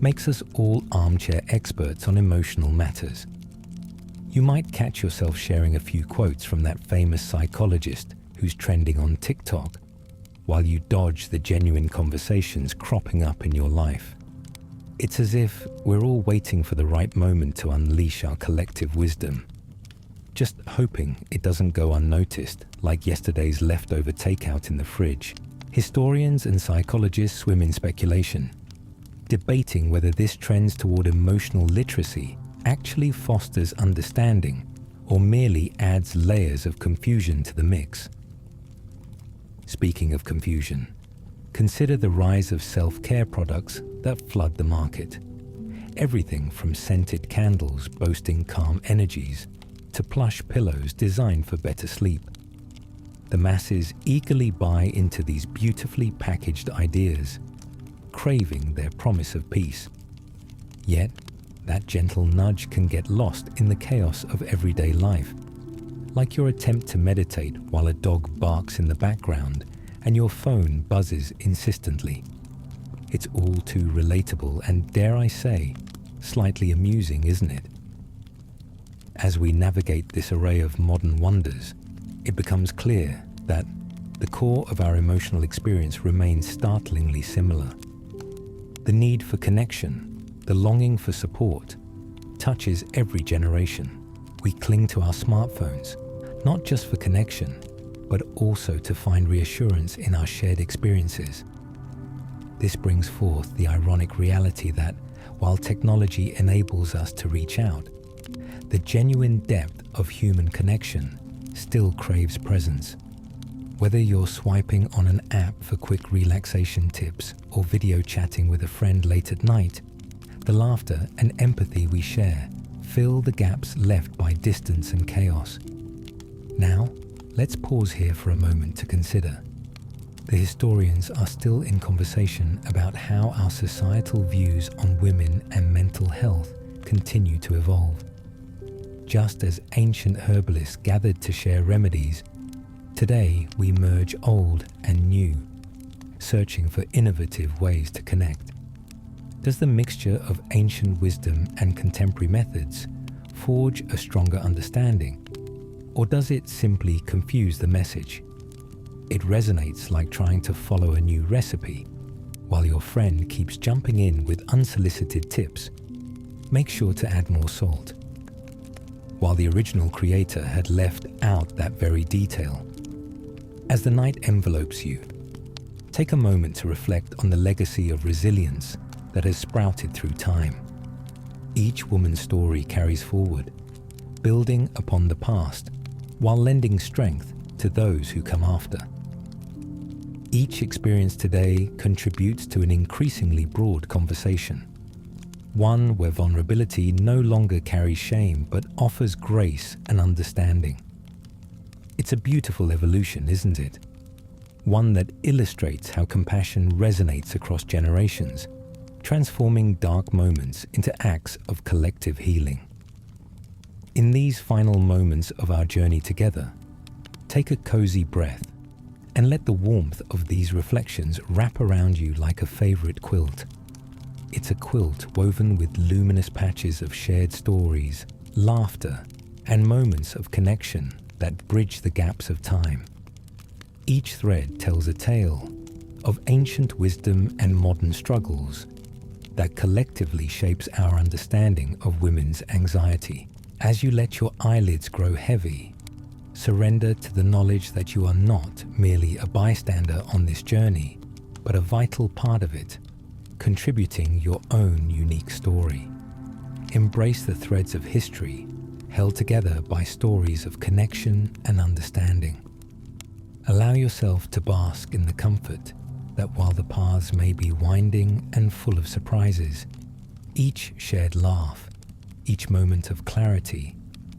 [SPEAKER 1] makes us all armchair experts on emotional matters. You might catch yourself sharing a few quotes from that famous psychologist who's trending on TikTok, while you dodge the genuine conversations cropping up in your life. It's as if we're all waiting for the right moment to unleash our collective wisdom, just hoping it doesn't go unnoticed like yesterday's leftover takeout in the fridge. Historians and psychologists swim in speculation, debating whether this trend toward emotional literacy actually fosters understanding or merely adds layers of confusion to the mix. Speaking of confusion, consider the rise of self-care products that flood the market. Everything from scented candles boasting calm energies to plush pillows designed for better sleep. The masses eagerly buy into these beautifully packaged ideas, craving their promise of peace. Yet, that gentle nudge can get lost in the chaos of everyday life, like your attempt to meditate while a dog barks in the background and your phone buzzes insistently. It's all too relatable and, dare I say, slightly amusing, isn't it? As we navigate this array of modern wonders, it becomes clear that the core of our emotional experience remains startlingly similar. The need for connection, the longing for support, touches every generation. We cling to our smartphones, not just for connection, but also to find reassurance in our shared experiences. This brings forth the ironic reality that, while technology enables us to reach out, the genuine depth of human connection still craves presence. Whether you're swiping on an app for quick relaxation tips or video chatting with a friend late at night, the laughter and empathy we share fill the gaps left by distance and chaos. Now, let's pause here for a moment to consider. The historians are still in conversation about how our societal views on women and mental health continue to evolve. Just as ancient herbalists gathered to share remedies, today we merge old and new, searching for innovative ways to connect. Does the mixture of ancient wisdom and contemporary methods forge a stronger understanding, or does it simply confuse the message? It resonates like trying to follow a new recipe, while your friend keeps jumping in with unsolicited tips. Make sure to add more salt. While the original creator had left out that very detail. As the night envelopes you, take a moment to reflect on the legacy of resilience that has sprouted through time. Each woman's story carries forward, building upon the past, while lending strength to those who come after. Each experience today contributes to an increasingly broad conversation, one where vulnerability no longer carries shame but offers grace and understanding. It's a beautiful evolution, isn't it? One that illustrates how compassion resonates across generations, transforming dark moments into acts of collective healing. In these final moments of our journey together, take a cozy breath and let the warmth of these reflections wrap around you like a favorite quilt. It's a quilt woven with luminous patches of shared stories, laughter, and moments of connection that bridge the gaps of time. Each thread tells a tale of ancient wisdom and modern struggles that collectively shapes our understanding of women's anxiety. As you let your eyelids grow heavy, surrender to the knowledge that you are not merely a bystander on this journey, but a vital part of it, contributing your own unique story. Embrace the threads of history, held together by stories of connection and understanding. Allow yourself to bask in the comfort that while the paths may be winding and full of surprises, each shared laugh, each moment of clarity,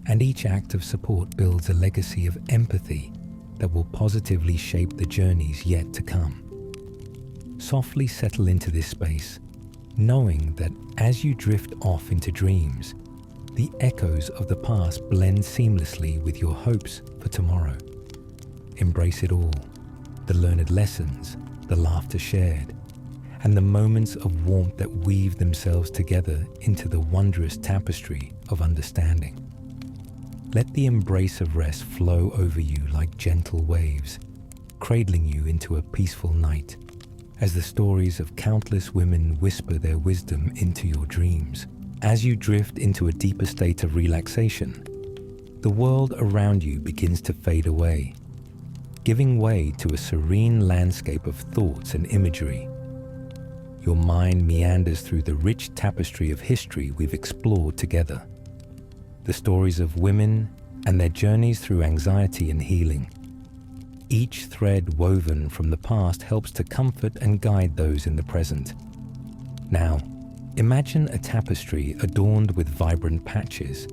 [SPEAKER 1] and each act of support builds a legacy of empathy that will positively shape the journeys yet to come. Softly settle into this space, knowing that as you drift off into dreams, the echoes of the past blend seamlessly with your hopes for tomorrow. Embrace it all, the learned lessons, the laughter shared, and the moments of warmth that weave themselves together into the wondrous tapestry of understanding. Let the embrace of rest flow over you like gentle waves, cradling you into a peaceful night, as the stories of countless women whisper their wisdom into your dreams. As you drift into a deeper state of relaxation, the world around you begins to fade away, giving way to a serene landscape of thoughts and imagery. Your mind meanders through the rich tapestry of history we've explored together. The stories of women and their journeys through anxiety and healing. Each thread woven from the past helps to comfort and guide those in the present. Now, imagine a tapestry adorned with vibrant patches,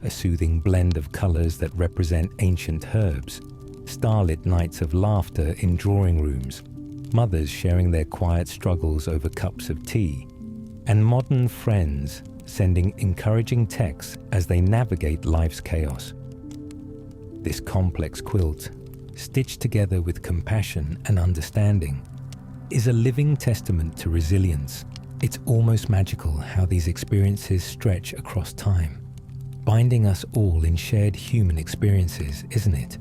[SPEAKER 1] a soothing blend of colors that represent ancient herbs, starlit nights of laughter in drawing rooms, mothers sharing their quiet struggles over cups of tea, and modern friends sending encouraging texts as they navigate life's chaos. This complex quilt, stitched together with compassion and understanding, is a living testament to resilience. It's almost magical how these experiences stretch across time, binding us all in shared human experiences, isn't it?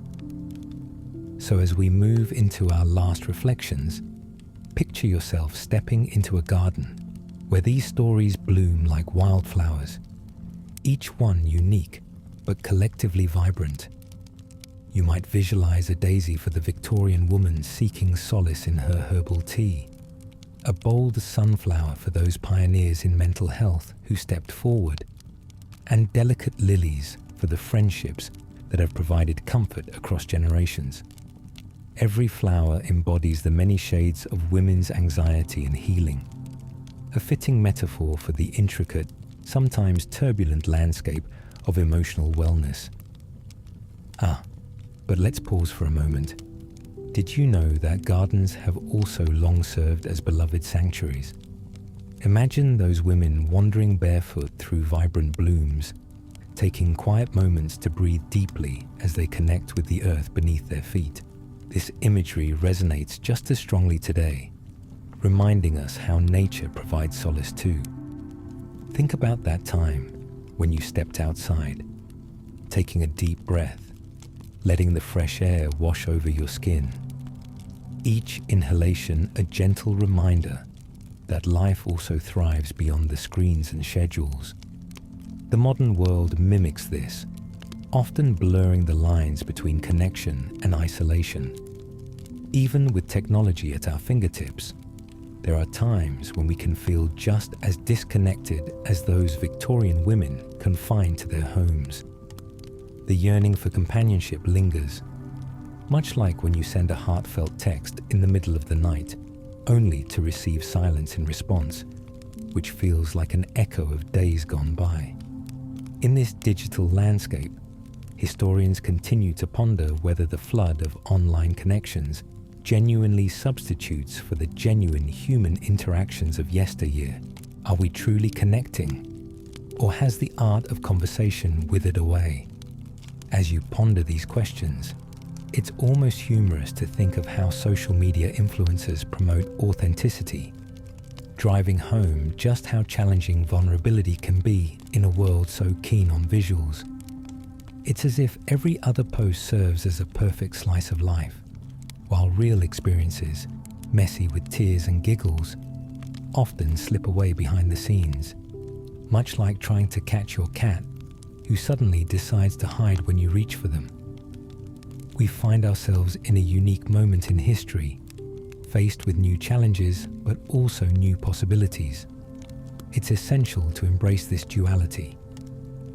[SPEAKER 1] So as we move into our last reflections, picture yourself stepping into a garden where these stories bloom like wildflowers, each one unique but collectively vibrant. You might visualize a daisy for the Victorian woman seeking solace in her herbal tea, a bold sunflower for those pioneers in mental health who stepped forward, and delicate lilies for the friendships that have provided comfort across generations. Every flower embodies the many shades of women's anxiety and healing, a fitting metaphor for the intricate, sometimes turbulent landscape of emotional wellness. But let's pause for a moment. Did you know that gardens have also long served as beloved sanctuaries? Imagine those women wandering barefoot through vibrant blooms, taking quiet moments to breathe deeply as they connect with the earth beneath their feet. This imagery resonates just as strongly today, reminding us how nature provides solace too. Think about that time when you stepped outside, taking a deep breath, letting the fresh air wash over your skin. Each inhalation a gentle reminder that life also thrives beyond the screens and schedules. The modern world mimics this, often blurring the lines between connection and isolation. Even with technology at our fingertips, there are times when we can feel just as disconnected as those Victorian women confined to their homes. The yearning for companionship lingers, much like when you send a heartfelt text in the middle of the night, only to receive silence in response, which feels like an echo of days gone by. In this digital landscape, historians continue to ponder whether the flood of online connections genuinely substitutes for the genuine human interactions of yesteryear. Are we truly connecting? Or has the art of conversation withered away? As you ponder these questions, it's almost humorous to think of how social media influencers promote authenticity, driving home just how challenging vulnerability can be in a world so keen on visuals. It's as if every other post serves as a perfect slice of life, while real experiences, messy with tears and giggles, often slip away behind the scenes, much like trying to catch your cat, who suddenly decides to hide when you reach for them. We find ourselves in a unique moment in history, faced with new challenges but also new possibilities. It's essential to embrace this duality,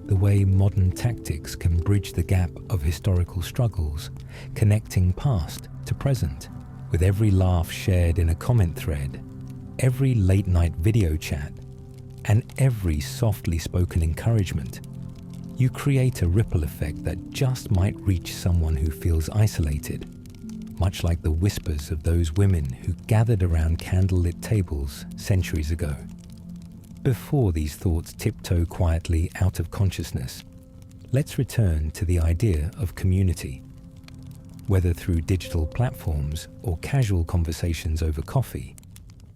[SPEAKER 1] the way modern tactics can bridge the gap of historical struggles, connecting past to present. With every laugh shared in a comment thread, every late-night video chat, and every softly spoken encouragement, you create a ripple effect that just might reach someone who feels isolated, much like the whispers of those women who gathered around candlelit tables centuries ago. Before these thoughts tiptoe quietly out of consciousness, let's return to the idea of community. Whether through digital platforms or casual conversations over coffee,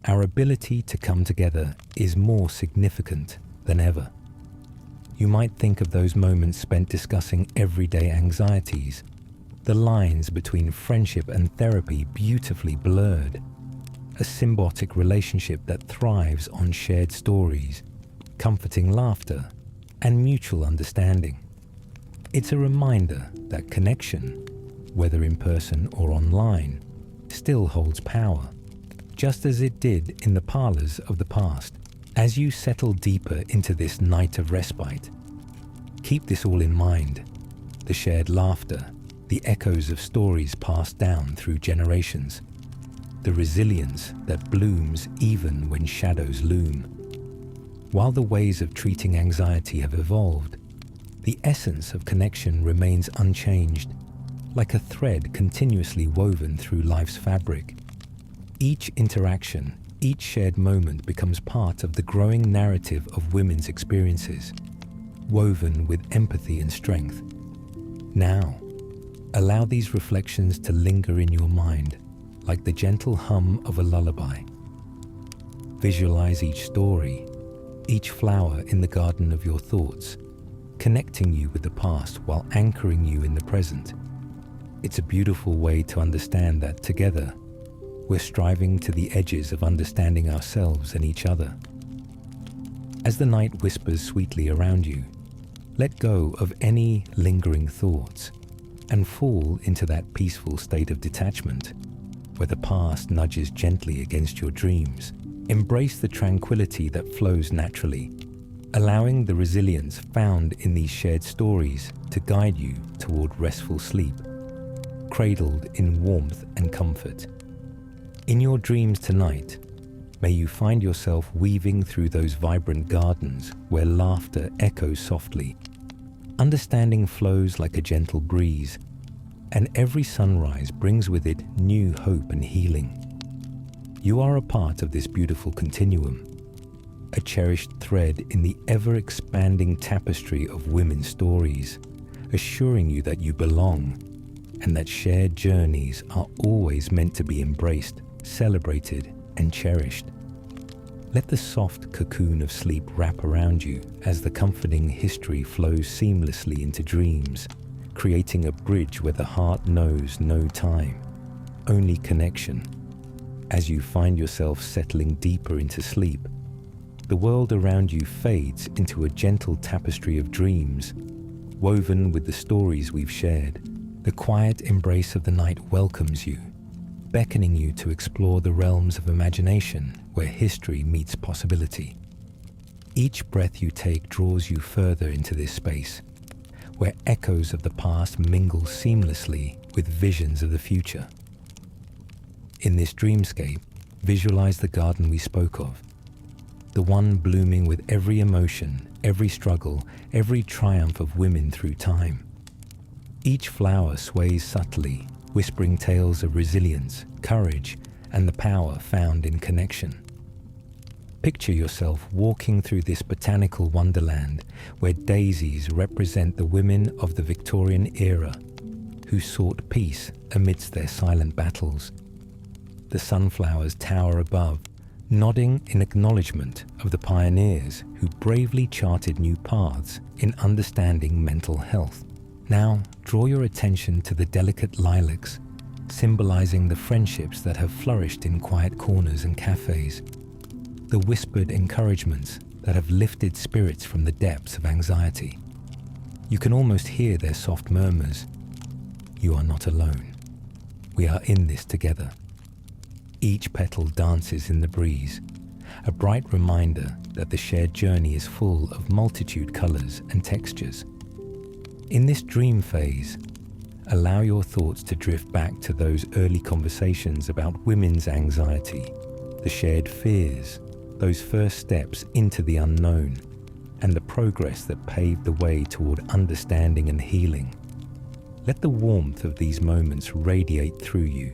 [SPEAKER 1] our ability to come together is more significant than ever. You might think of those moments spent discussing everyday anxieties, the lines between friendship and therapy beautifully blurred. a symbiotic relationship that thrives on shared stories, comforting laughter, and mutual understanding. It's a reminder that connection, whether in person or online, still holds power, just as it did in the parlors of the past. As you settle deeper into this night of respite, keep this all in mind: the shared laughter, the echoes of stories passed down through generations, the resilience that blooms even when shadows loom. While the ways of treating anxiety have evolved, the essence of connection remains unchanged, like a thread continuously woven through life's fabric. Each interaction, each shared moment becomes part of the growing narrative of women's experiences, woven with empathy and strength. Now, allow these reflections to linger in your mind, like the gentle hum of a lullaby. Visualize each story, each flower in the garden of your thoughts, connecting you with the past while anchoring you in the present. It's a beautiful way to understand that together, we're striving to the edges of understanding ourselves and each other. As the night whispers sweetly around you, let go of any lingering thoughts and fall into that peaceful state of detachment where the past nudges gently against your dreams. Embrace the tranquility that flows naturally, allowing the resilience found in these shared stories to guide you toward restful sleep, cradled in warmth and comfort. In your dreams tonight, may you find yourself weaving through those vibrant gardens where laughter echoes softly, understanding flows like a gentle breeze, and every sunrise brings with it new hope and healing. You are a part of this beautiful continuum, a cherished thread in the ever-expanding tapestry of women's stories, assuring you that you belong and that shared journeys are always meant to be embraced, celebrated, and cherished. Let the soft cocoon of sleep wrap around you as the comforting history flows seamlessly into dreams, creating a bridge where the heart knows no time, only connection. As you find yourself settling deeper into sleep, the world around you fades into a gentle tapestry of dreams, woven with the stories we've shared. The quiet embrace of the night welcomes you, beckoning you to explore the realms of imagination where history meets possibility. Each breath you take draws you further into this space, where echoes of the past mingle seamlessly with visions of the future. In this dreamscape, visualize the garden we spoke of, the one blooming with every emotion, every struggle, every triumph of women through time. Each flower sways subtly, whispering tales of resilience, courage, and the power found in connection. Picture yourself walking through this botanical wonderland where daisies represent the women of the Victorian era who sought peace amidst their silent battles. The sunflowers tower above, nodding in acknowledgement of the pioneers who bravely charted new paths in understanding mental health. Now, draw your attention to the delicate lilacs, symbolizing the friendships that have flourished in quiet corners and cafes, the whispered encouragements that have lifted spirits from the depths of anxiety. You can almost hear their soft murmurs. You are not alone. We are in this together. Each petal dances in the breeze, a bright reminder that the shared journey is full of multitude colors and textures. In this dream phase, allow your thoughts to drift back to those early conversations about women's anxiety, the shared fears, those first steps into the unknown, and the progress that paved the way toward understanding and healing. Let the warmth of these moments radiate through you,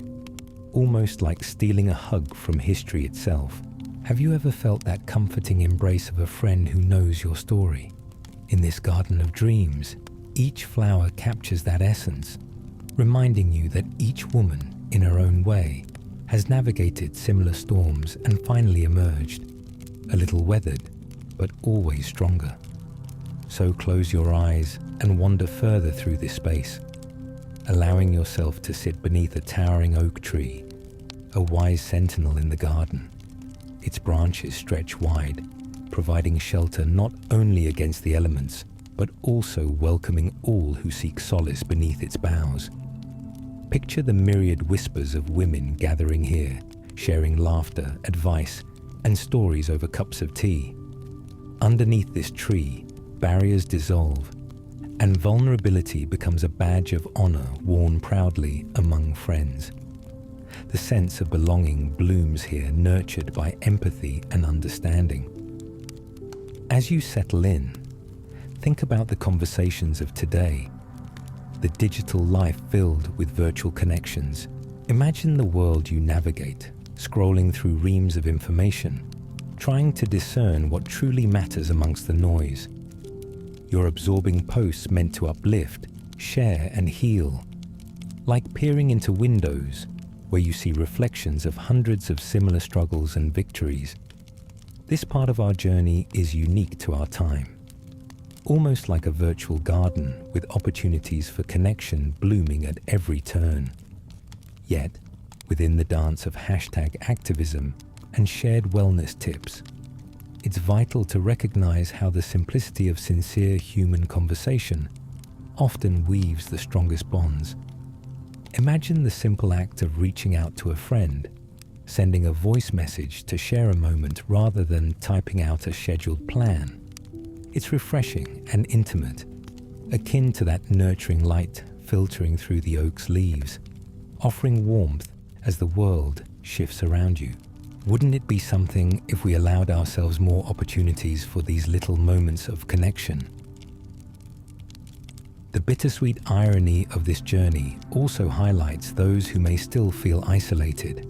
[SPEAKER 1] almost like stealing a hug from history itself. Have you ever felt that comforting embrace of a friend who knows your story? In this garden of dreams, each flower captures that essence, reminding you that each woman, in her own way, has navigated similar storms and finally emerged, a little weathered, but always stronger. So close your eyes and wander further through this space, allowing yourself to sit beneath a towering oak tree, a wise sentinel in the garden. Its branches stretch wide, providing shelter not only against the elements, but also welcoming all who seek solace beneath its boughs. Picture the myriad whispers of women gathering here, sharing laughter, advice, and stories over cups of tea. Underneath this tree, barriers dissolve, and vulnerability becomes a badge of honor worn proudly among friends. The sense of belonging blooms here, nurtured by empathy and understanding. As you settle in, think about the conversations of today, the digital life filled with virtual connections. Imagine the world you navigate, scrolling through reams of information, trying to discern what truly matters amongst the noise. You're absorbing posts meant to uplift, share, and heal, like peering into windows where you see reflections of hundreds of similar struggles and victories. This part of our journey is unique to our time, almost like a virtual garden with opportunities for connection blooming at every turn. Yet, within the dance of hashtag activism and shared wellness tips, it's vital to recognize how the simplicity of sincere human conversation often weaves the strongest bonds. Imagine the simple act of reaching out to a friend, sending a voice message to share a moment rather than typing out a scheduled plan. It's refreshing and intimate, akin to that nurturing light filtering through the oak's leaves, offering warmth as the world shifts around you. Wouldn't it be something if we allowed ourselves more opportunities for these little moments of connection? The bittersweet irony of this journey also highlights those who may still feel isolated,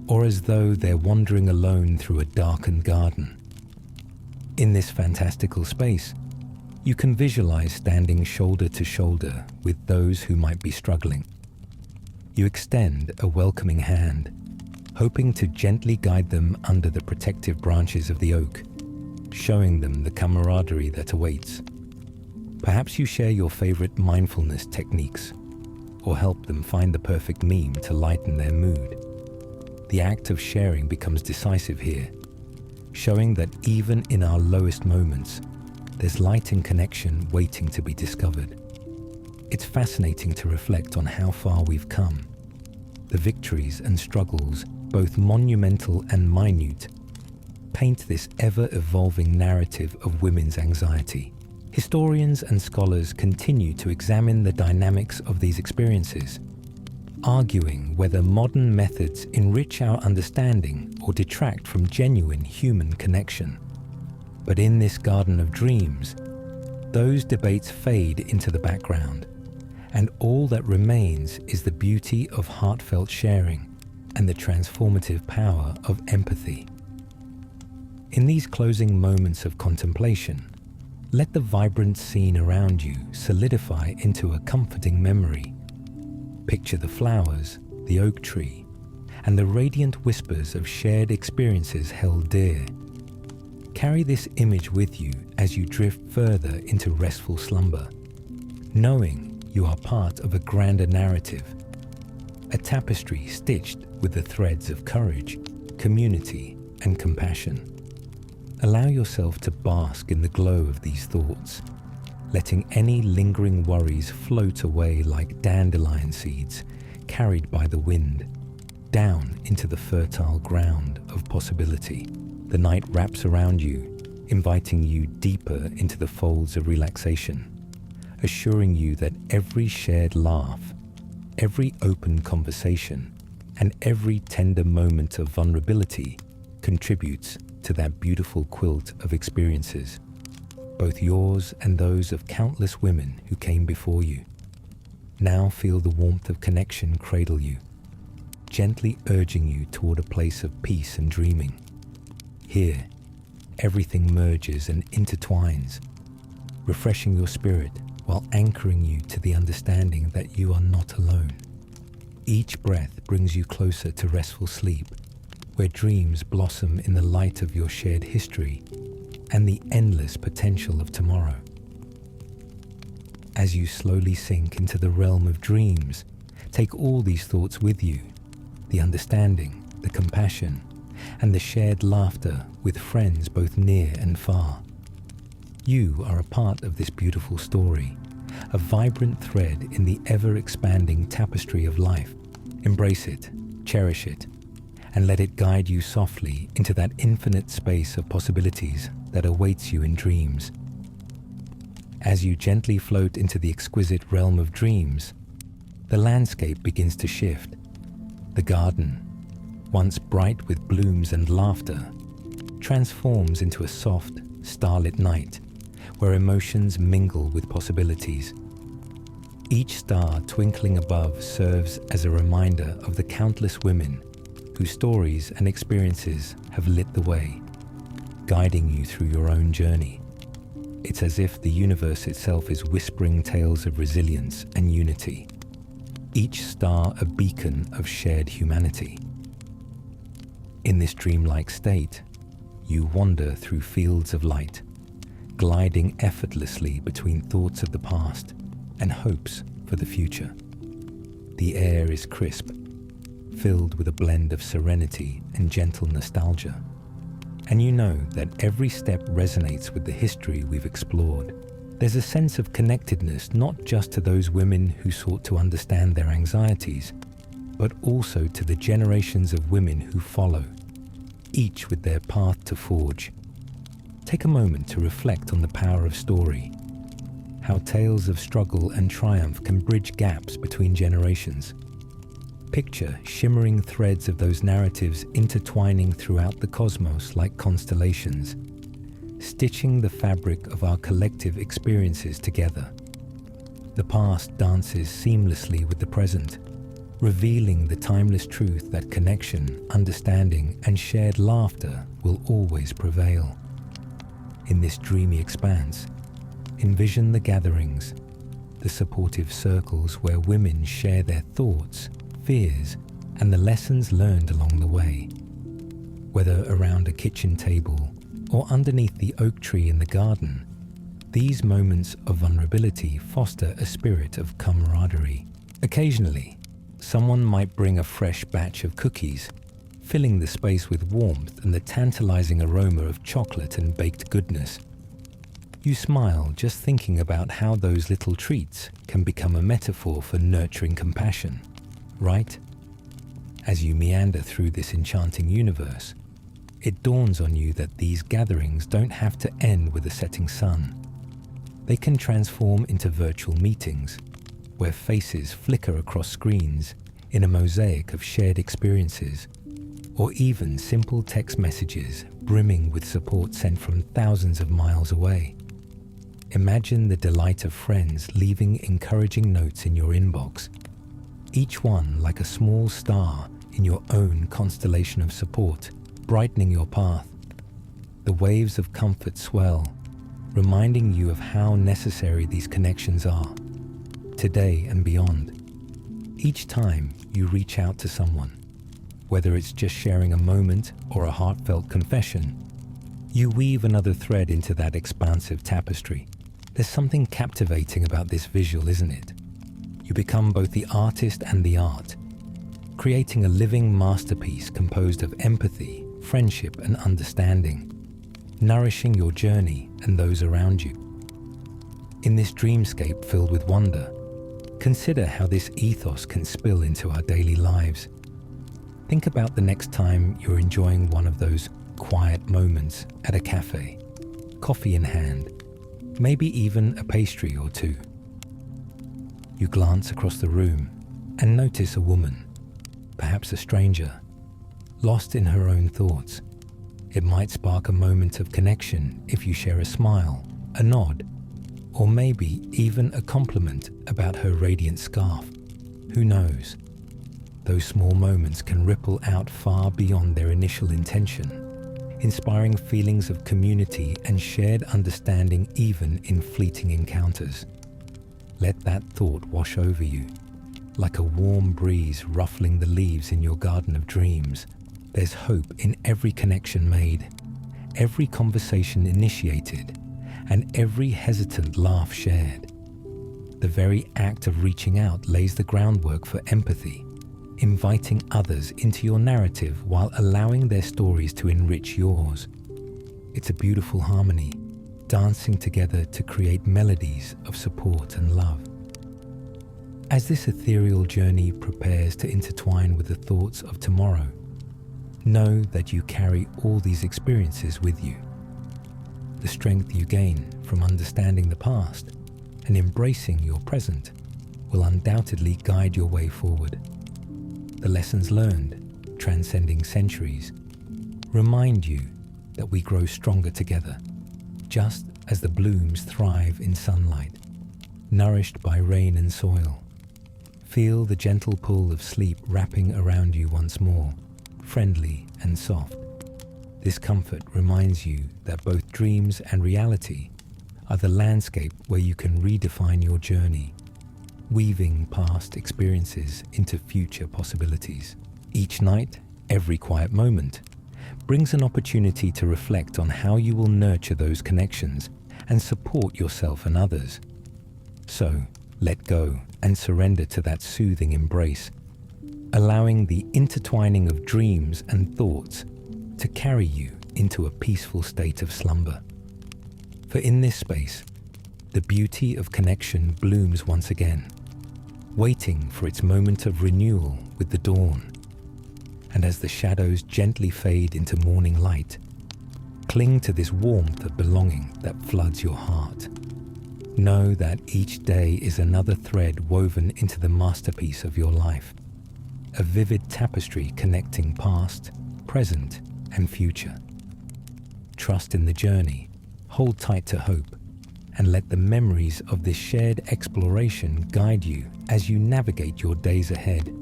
[SPEAKER 1] or as though they're wandering alone through a darkened garden. In this fantastical space, you can visualize standing shoulder to shoulder with those who might be struggling. You extend a welcoming hand, hoping to gently guide them under the protective branches of the oak, showing them the camaraderie that awaits. Perhaps you share your favorite mindfulness techniques, or help them find the perfect meme to lighten their mood. The act of sharing becomes decisive here, showing that even in our lowest moments, there's light and connection waiting to be discovered. It's fascinating to reflect on how far we've come. The victories and struggles, both monumental and minute, paint this ever-evolving narrative of women's anxiety. Historians and scholars continue to examine the dynamics of these experiences, arguing whether modern methods enrich our understanding or detract from genuine human connection. But in this garden of dreams, those debates fade into the background, and all that remains is the beauty of heartfelt sharing and the transformative power of empathy. In these closing moments of contemplation, let the vibrant scene around you solidify into a comforting memory. Picture the flowers, the oak tree, and the radiant whispers of shared experiences held dear. Carry this image with you as you drift further into restful slumber, knowing you are part of a grander narrative, a tapestry stitched with the threads of courage, community, and compassion. Allow yourself to bask in the glow of these thoughts, letting any lingering worries float away like dandelion seeds carried by the wind, down into the fertile ground of possibility. The night wraps around you, inviting you deeper into the folds of relaxation, assuring you that every shared laugh, every open conversation, and every tender moment of vulnerability contributes to that beautiful quilt of experiences, both yours and those of countless women who came before you. Now feel the warmth of connection cradle you, gently urging you toward a place of peace and dreaming. Here, everything merges and intertwines, refreshing your spirit while anchoring you to the understanding that you are not alone. Each breath brings you closer to restful sleep, where dreams blossom in the light of your shared history and the endless potential of tomorrow. As you slowly sink into the realm of dreams, take all these thoughts with you, the understanding, the compassion, and the shared laughter with friends both near and far. You are a part of this beautiful story, a vibrant thread in the ever-expanding tapestry of life. Embrace it, cherish it, and let it guide you softly into that infinite space of possibilities that awaits you in dreams. As you gently float into the exquisite realm of dreams, the landscape begins to shift. The garden, once bright with blooms and laughter, transforms into a soft, starlit night where emotions mingle with possibilities. Each star twinkling above serves as a reminder of the countless women whose stories and experiences have lit the way, guiding you through your own journey. It's as if the universe itself is whispering tales of resilience and unity, each star a beacon of shared humanity. In this dreamlike state, you wander through fields of light, gliding effortlessly between thoughts of the past and hopes for the future. The air is crisp, filled with a blend of serenity and gentle nostalgia. And you know that every step resonates with the history we've explored. There's a sense of connectedness not just to those women who sought to understand their anxieties, but also to the generations of women who follow, each with their path to forge. Take a moment to reflect on the power of story, how tales of struggle and triumph can bridge gaps between generations. Picture shimmering threads of those narratives intertwining throughout the cosmos like constellations, stitching the fabric of our collective experiences together. The past dances seamlessly with the present, revealing the timeless truth that connection, understanding, and shared laughter will always prevail. In this dreamy expanse, envision the gatherings, the supportive circles where women share their thoughts, fears, and the lessons learned along the way. Whether around a kitchen table or underneath the oak tree in the garden, these moments of vulnerability foster a spirit of camaraderie. Occasionally, someone might bring a fresh batch of cookies, filling the space with warmth and the tantalizing aroma of chocolate and baked goodness. You smile just thinking about how those little treats can become a metaphor for nurturing compassion, right? As you meander through this enchanting universe, it dawns on you that these gatherings don't have to end with a setting sun. They can transform into virtual meetings, where faces flicker across screens in a mosaic of shared experiences, or even simple text messages brimming with support sent from thousands of miles away. Imagine the delight of friends leaving encouraging notes in your inbox, each one like a small star in your own constellation of support, brightening your path. The waves of comfort swell, reminding you of how necessary these connections are, today and beyond. Each time you reach out to someone, whether it's just sharing a moment or a heartfelt confession, you weave another thread into that expansive tapestry. There's something captivating about this visual, isn't it? You become both the artist and the art, creating a living masterpiece composed of empathy, friendship, and understanding, nourishing your journey and those around you. In this dreamscape filled with wonder, consider how this ethos can spill into our daily lives. Think about the next time you're enjoying one of those quiet moments at a cafe, coffee in hand, maybe even a pastry or two. You glance across the room and notice a woman, perhaps a stranger, lost in her own thoughts. It might spark a moment of connection if you share a smile, a nod, or maybe even a compliment about her radiant scarf. Who knows? Those small moments can ripple out far beyond their initial intention, inspiring feelings of community and shared understanding even in fleeting encounters. Let that thought wash over you, like a warm breeze ruffling the leaves in your garden of dreams. There's hope in every connection made, every conversation initiated, and every hesitant laugh shared. The very act of reaching out lays the groundwork for empathy, inviting others into your narrative while allowing their stories to enrich yours. It's a beautiful harmony, dancing together to create melodies of support and love. As this ethereal journey prepares to intertwine with the thoughts of tomorrow, know that you carry all these experiences with you. The strength you gain from understanding the past and embracing your present will undoubtedly guide your way forward. The lessons learned, transcending centuries, remind you that we grow stronger together, just as the blooms thrive in sunlight, nourished by rain and soil. Feel the gentle pull of sleep wrapping around you once more, friendly and soft. This comfort reminds you that both dreams and reality are the landscape where you can redefine your journey, weaving past experiences into future possibilities. Each night, every quiet moment, brings an opportunity to reflect on how you will nurture those connections and support yourself and others. So, let go and surrender to that soothing embrace, allowing the intertwining of dreams and thoughts to carry you into a peaceful state of slumber. For in this space, the beauty of connection blooms once again, waiting for its moment of renewal with the dawn. And as the shadows gently fade into morning light, cling to this warmth of belonging that floods your heart. Know that each day is another thread woven into the masterpiece of your life, a vivid tapestry connecting past, present, and future. Trust in the journey, hold tight to hope, and let the memories of this shared exploration guide you as you navigate your days ahead,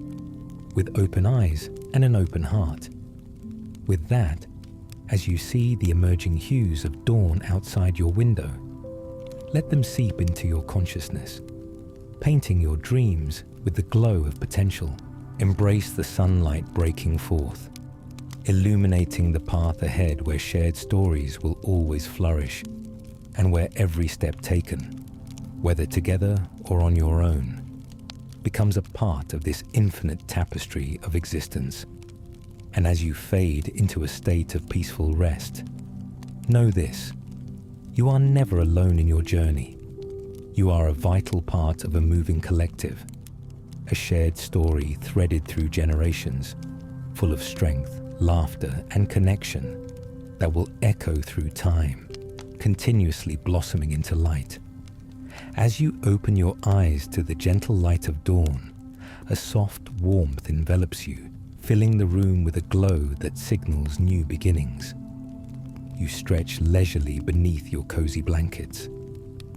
[SPEAKER 1] with open eyes and an open heart. With that, as you see the emerging hues of dawn outside your window, let them seep into your consciousness, painting your dreams with the glow of potential. Embrace the sunlight breaking forth, illuminating the path ahead where shared stories will always flourish, and where every step taken, whether together or on your own, becomes a part of this infinite tapestry of existence. And as you fade into a state of peaceful rest, know this: you are never alone in your journey. You are a vital part of a moving collective, a shared story threaded through generations, full of strength, laughter, and connection that will echo through time, continuously blossoming into light. As you open your eyes to the gentle light of dawn, a soft warmth envelops you, filling the room with a glow that signals new beginnings. You stretch leisurely beneath your cozy blankets,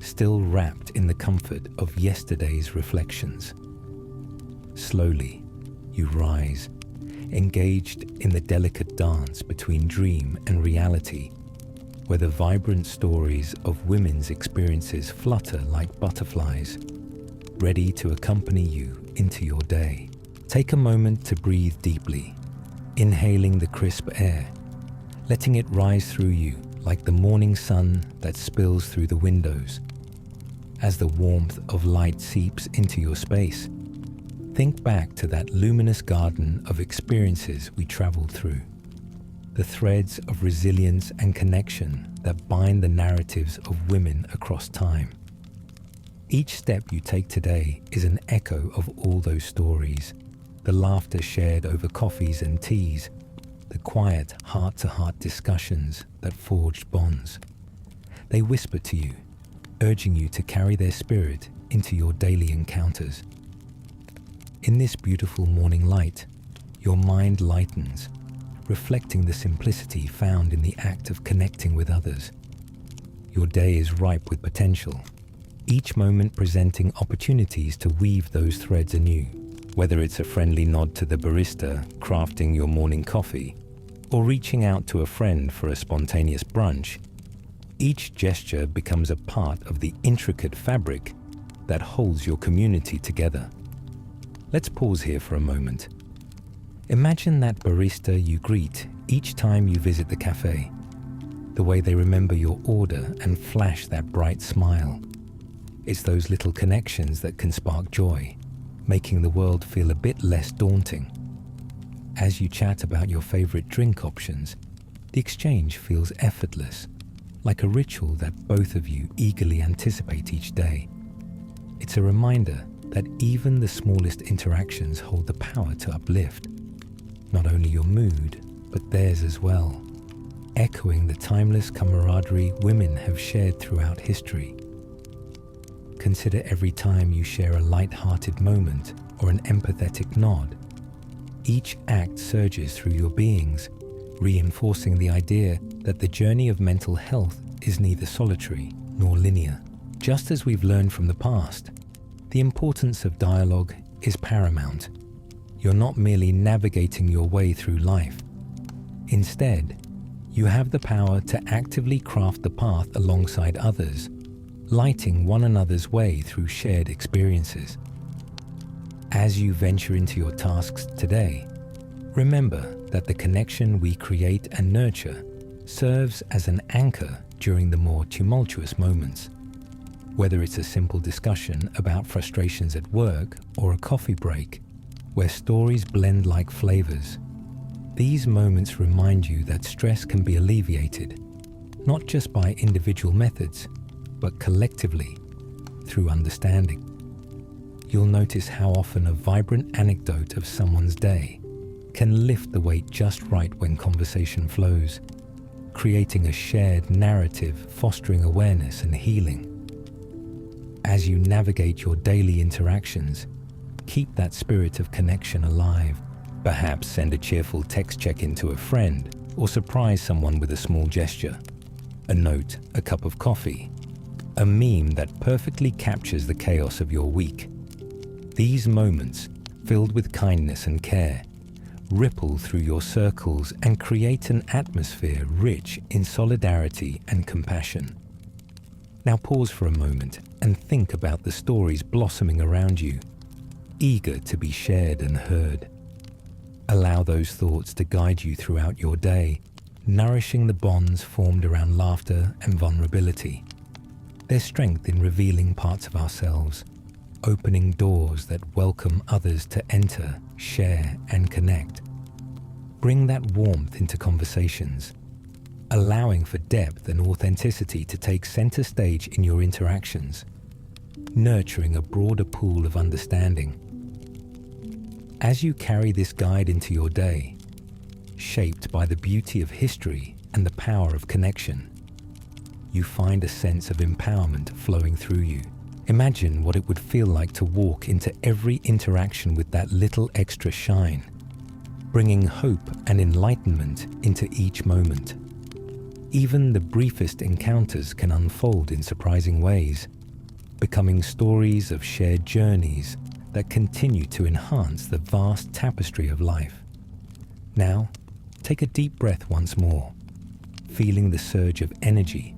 [SPEAKER 1] still wrapped in the comfort of yesterday's reflections. Slowly, you rise, engaged in the delicate dance between dream and reality, where the vibrant stories of women's experiences flutter like butterflies, ready to accompany you into your day. Take a moment to breathe deeply, inhaling the crisp air, letting it rise through you like the morning sun that spills through the windows. As the warmth of light seeps into your space, think back to that luminous garden of experiences we traveled through, the threads of resilience and connection that bind the narratives of women across time. Each step you take today is an echo of all those stories, the laughter shared over coffees and teas, the quiet heart-to-heart discussions that forged bonds. They whisper to you, urging you to carry their spirit into your daily encounters. In this beautiful morning light, your mind lightens, reflecting the simplicity found in the act of connecting with others. Your day is ripe with potential, each moment presenting opportunities to weave those threads anew. Whether it's a friendly nod to the barista crafting your morning coffee, or reaching out to a friend for a spontaneous brunch, each gesture becomes a part of the intricate fabric that holds your community together. Let's pause here for a moment. Imagine that barista you greet each time you visit the cafe, the way they remember your order and flash that bright smile. It's those little connections that can spark joy, making the world feel a bit less daunting. As you chat about your favorite drink options, the exchange feels effortless, like a ritual that both of you eagerly anticipate each day. It's a reminder that even the smallest interactions hold the power to uplift not only your mood, but theirs as well, echoing the timeless camaraderie women have shared throughout history. Consider every time you share a light-hearted moment or an empathetic nod. Each act surges through your beings, reinforcing the idea that the journey of mental health is neither solitary nor linear. Just as we've learned from the past, the importance of dialogue is paramount. You're not merely navigating your way through life. Instead, you have the power to actively craft the path alongside others, lighting one another's way through shared experiences. As you venture into your tasks today, remember that the connection we create and nurture serves as an anchor during the more tumultuous moments. Whether it's a simple discussion about frustrations at work or a coffee break where stories blend like flavors, these moments remind you that stress can be alleviated, not just by individual methods, but collectively through understanding. You'll notice how often a vibrant anecdote of someone's day can lift the weight just right when conversation flows, creating a shared narrative fostering awareness and healing. As you navigate your daily interactions, keep that spirit of connection alive. Perhaps send a cheerful text check-in to a friend or surprise someone with a small gesture, a note, a cup of coffee, a meme that perfectly captures the chaos of your week. These moments, filled with kindness and care, ripple through your circles and create an atmosphere rich in solidarity and compassion. Now pause for a moment and think about the stories blossoming around you, eager to be shared and heard. Allow those thoughts to guide you throughout your day, nourishing the bonds formed around laughter and vulnerability. There's strength in revealing parts of ourselves, opening doors that welcome others to enter, share, and connect. Bring that warmth into conversations, allowing for depth and authenticity to take center stage in your interactions, nurturing a broader pool of understanding. As you carry this guide into your day, shaped by the beauty of history and the power of connection, you find a sense of empowerment flowing through you. Imagine what it would feel like to walk into every interaction with that little extra shine, bringing hope and enlightenment into each moment. Even the briefest encounters can unfold in surprising ways, becoming stories of shared journeys that continue to enhance the vast tapestry of life. Now, take a deep breath once more, feeling the surge of energy,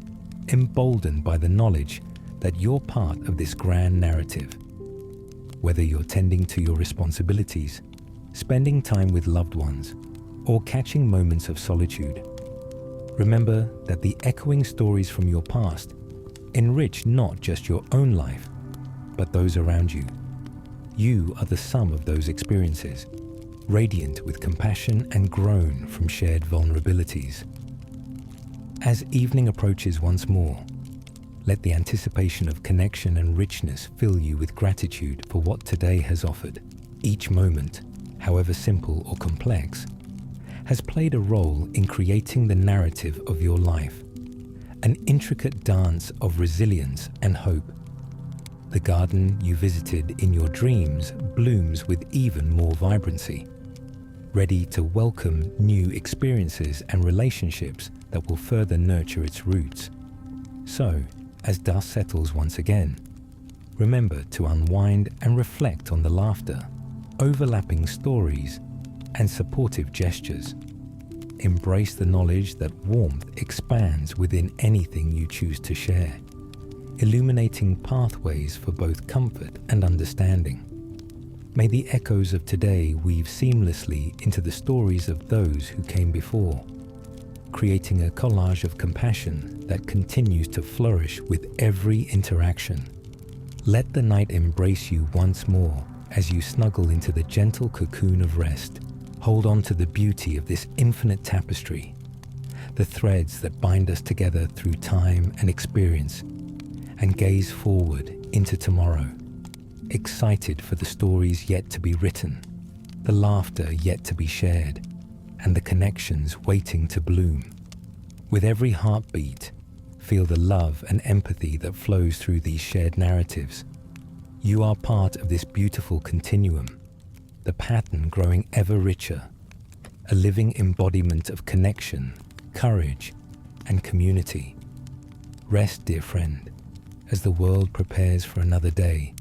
[SPEAKER 1] emboldened by the knowledge that you're part of this grand narrative. Whether you're tending to your responsibilities, spending time with loved ones, or catching moments of solitude, remember that the echoing stories from your past enrich not just your own life, but those around you. You are the sum of those experiences, radiant with compassion and grown from shared vulnerabilities. As evening approaches once more, let the anticipation of connection and richness fill you with gratitude for what today has offered. Each moment, however simple or complex, has played a role in creating the narrative of your life, an intricate dance of resilience and hope. The garden you visited in your dreams blooms with even more vibrancy, ready to welcome new experiences and relationships that will further nurture its roots. So, as dust settles once again, remember to unwind and reflect on the laughter, overlapping stories, and supportive gestures. Embrace the knowledge that warmth expands within anything you choose to share, illuminating pathways for both comfort and understanding. May the echoes of today weave seamlessly into the stories of those who came before, creating a collage of compassion that continues to flourish with every interaction. Let the night embrace you once more, As you snuggle into the gentle cocoon of rest, hold on to the beauty of this infinite tapestry, the threads that bind us together through time and experience, and gaze forward into tomorrow, excited for the stories yet to be written, the laughter yet to be shared, and the connections waiting to bloom. With every heartbeat, feel the love and empathy that flows through these shared narratives. You are part of this beautiful continuum, the pattern growing ever richer, a living embodiment of connection, courage, and community. Rest, dear friend, as the world prepares for another day,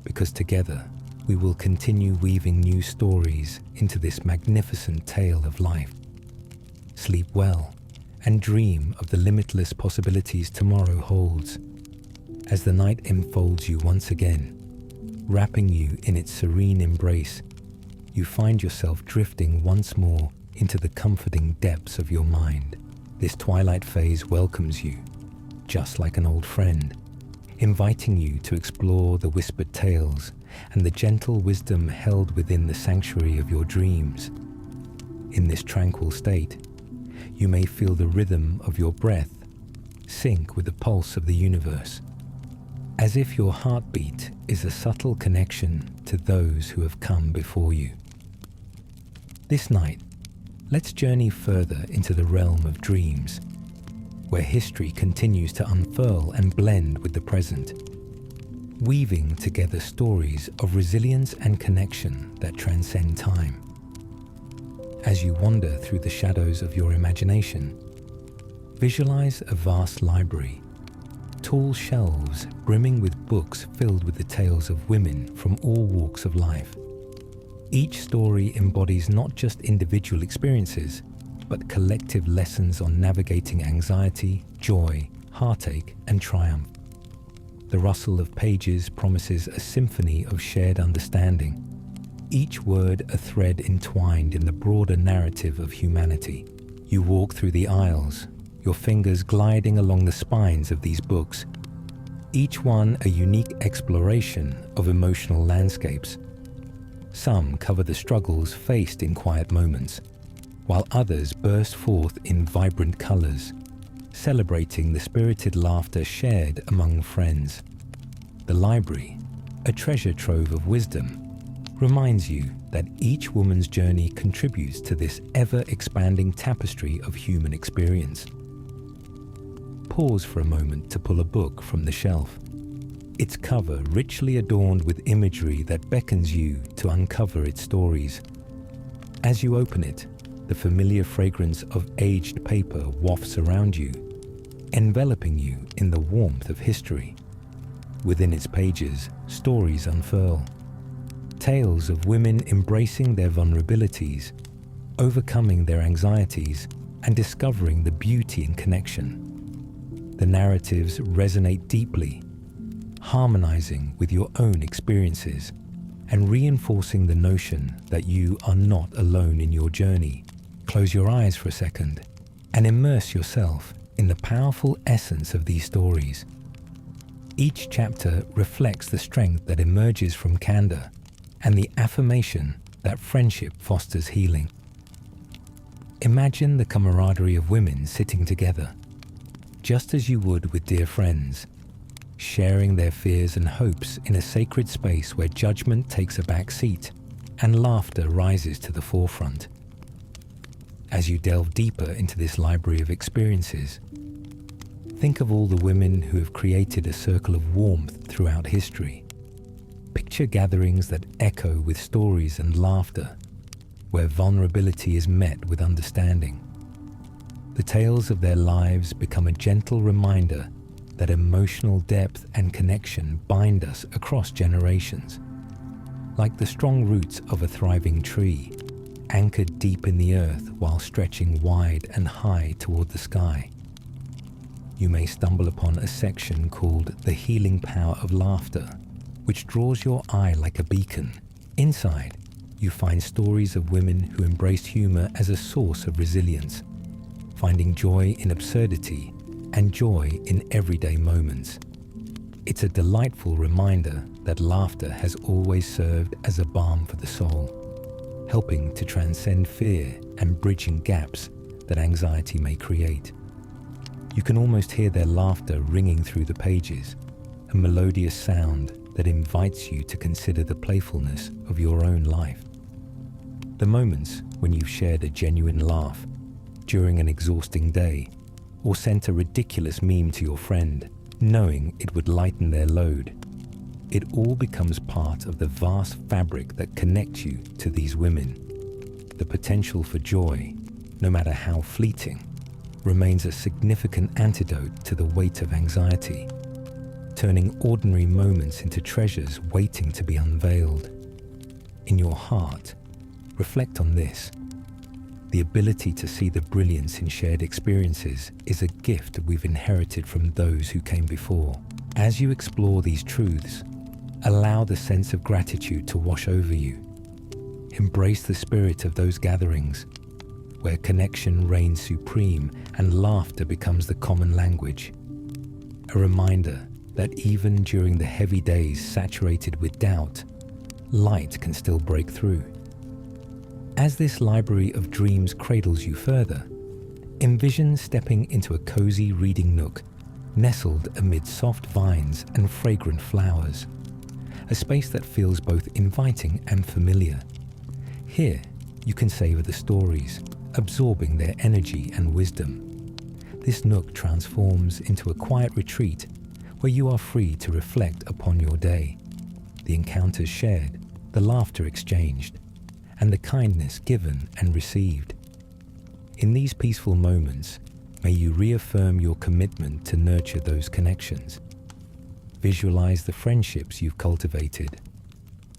[SPEAKER 1] because together we will continue weaving new stories into this magnificent tale of life. Sleep well and dream of the limitless possibilities tomorrow holds, as the night enfolds you once again, wrapping you in its serene embrace. You find yourself drifting once more into the comforting depths of your mind. This twilight phase welcomes you, just like an old friend, inviting you to explore the whispered tales and the gentle wisdom held within the sanctuary of your dreams. In this tranquil state, you may feel the rhythm of your breath sync with the pulse of the universe, as if your heartbeat is a subtle connection to those who have come before you. This night, let's journey further into the realm of dreams, where history continues to unfurl and blend with the present, weaving together stories of resilience and connection that transcend time. As you wander through the shadows of your imagination, visualize a vast library, tall shelves brimming with books filled with the tales of women from all walks of life. Each story embodies not just individual experiences, but collective lessons on navigating anxiety, joy, heartache, and triumph. The rustle of pages promises a symphony of shared understanding, each word a thread entwined in the broader narrative of humanity. You walk through the aisles, your fingers gliding along the spines of these books, each one a unique exploration of emotional landscapes. Some cover the struggles faced in quiet moments, while others burst forth in vibrant colors, celebrating the spirited laughter shared among friends. The library, a treasure trove of wisdom, reminds you that each woman's journey contributes to this ever-expanding tapestry of human experience. Pause for a moment to pull a book from the shelf, its cover richly adorned with imagery that beckons you to uncover its stories. As you open it, the familiar fragrance of aged paper wafts around you, enveloping you in the warmth of history. Within its pages, stories unfurl. Tales of women embracing their vulnerabilities, overcoming their anxieties, and discovering the beauty in connection. The narratives resonate deeply, harmonizing with your own experiences and reinforcing the notion that you are not alone in your journey. Close your eyes for a second and immerse yourself in the powerful essence of these stories. Each chapter reflects the strength that emerges from candor and the affirmation that friendship fosters healing. Imagine the camaraderie of women sitting together, just as you would with dear friends, sharing their fears and hopes in a sacred space where judgment takes a back seat and laughter rises to the forefront. As you delve deeper into this library of experiences, think of all the women who have created a circle of warmth throughout history. Picture gatherings that echo with stories and laughter, where vulnerability is met with understanding. The tales of their lives become a gentle reminder that emotional depth and connection bind us across generations. Like the strong roots of a thriving tree, anchored deep in the earth while stretching wide and high toward the sky. You may stumble upon a section called The Healing Power of Laughter, which draws your eye like a beacon. Inside, you find stories of women who embraced humor as a source of resilience, finding joy in absurdity and joy in everyday moments. It's a delightful reminder that laughter has always served as a balm for the soul, helping to transcend fear and bridging gaps that anxiety may create. You can almost hear their laughter ringing through the pages, a melodious sound that invites you to consider the playfulness of your own life. The moments when you've shared a genuine laugh during an exhausting day, or sent a ridiculous meme to your friend, knowing it would lighten their load. It all becomes part of the vast fabric that connects you to these women. The potential for joy, no matter how fleeting, remains a significant antidote to the weight of anxiety, turning ordinary moments into treasures waiting to be unveiled. In your heart, reflect on this. The ability to see the brilliance in shared experiences is a gift we've inherited from those who came before. As you explore these truths, allow the sense of gratitude to wash over you. Embrace the spirit of those gatherings, where connection reigns supreme and laughter becomes the common language. A reminder that even during the heavy days saturated with doubt, light can still break through. As this library of dreams cradles you further, envision stepping into a cozy reading nook nestled amid soft vines and fragrant flowers, a space that feels both inviting and familiar. Here, you can savor the stories, absorbing their energy and wisdom. This nook transforms into a quiet retreat where you are free to reflect upon your day, the encounters shared, the laughter exchanged, and the kindness given and received. In these peaceful moments, may you reaffirm your commitment to nurture those connections. Visualize the friendships you've cultivated,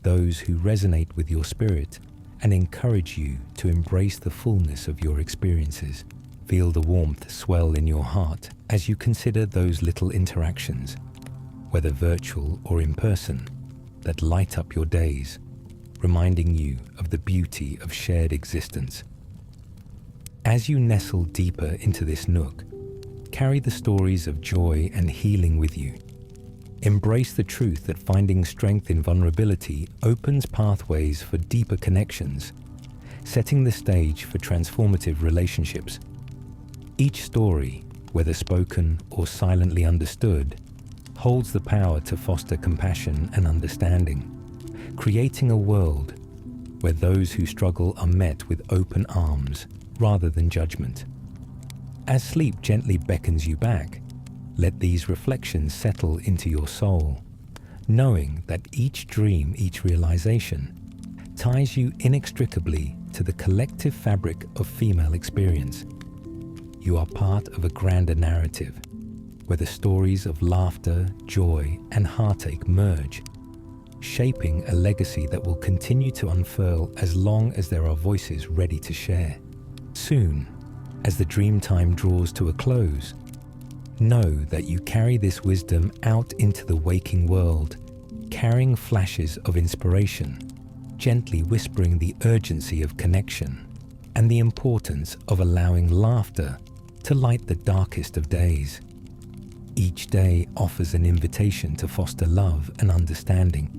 [SPEAKER 1] those who resonate with your spirit, and encourage you to embrace the fullness of your experiences. Feel the warmth swell in your heart as you consider those little interactions, whether virtual or in person, that light up your days, reminding you of the beauty of shared existence. As you nestle deeper into this nook, carry the stories of joy and healing with you. Embrace the truth that finding strength in vulnerability opens pathways for deeper connections, setting the stage for transformative relationships. Each story, whether spoken or silently understood, holds the power to foster compassion and understanding, creating a world where those who struggle are met with open arms rather than judgment. As sleep gently beckons you back, let these reflections settle into your soul, knowing that each dream, each realization, ties you inextricably to the collective fabric of female experience. You are part of a grander narrative, where the stories of laughter, joy, and heartache merge, shaping a legacy that will continue to unfurl as long as there are voices ready to share. Soon, as the dream time draws to a close, know that you carry this wisdom out into the waking world, carrying flashes of inspiration, gently whispering the urgency of connection and the importance of allowing laughter to light the darkest of days. Each day offers an invitation to foster love and understanding,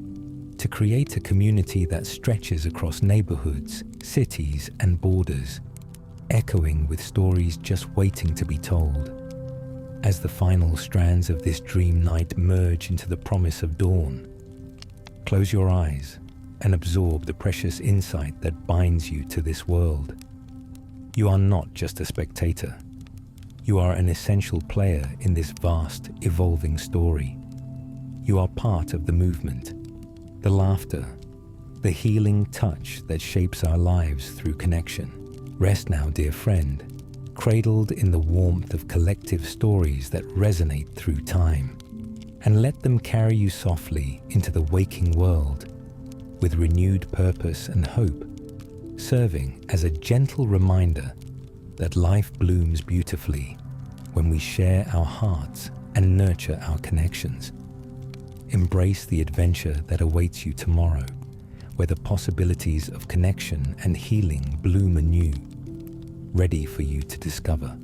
[SPEAKER 1] to create a community that stretches across neighborhoods, cities, and borders, echoing with stories just waiting to be told. As the final strands of this dream night merge into the promise of dawn, close your eyes and absorb the precious insight that binds you to this world. You are not just a spectator. You are an essential player in this vast, evolving story. You are part of the movement, the laughter, the healing touch that shapes our lives through connection. Rest now, dear friend, cradled in the warmth of collective stories that resonate through time, and let them carry you softly into the waking world with renewed purpose and hope, serving as a gentle reminder that life blooms beautifully when we share our hearts and nurture our connections. Embrace the adventure that awaits you tomorrow, where the possibilities of connection and healing bloom anew, ready for you to discover.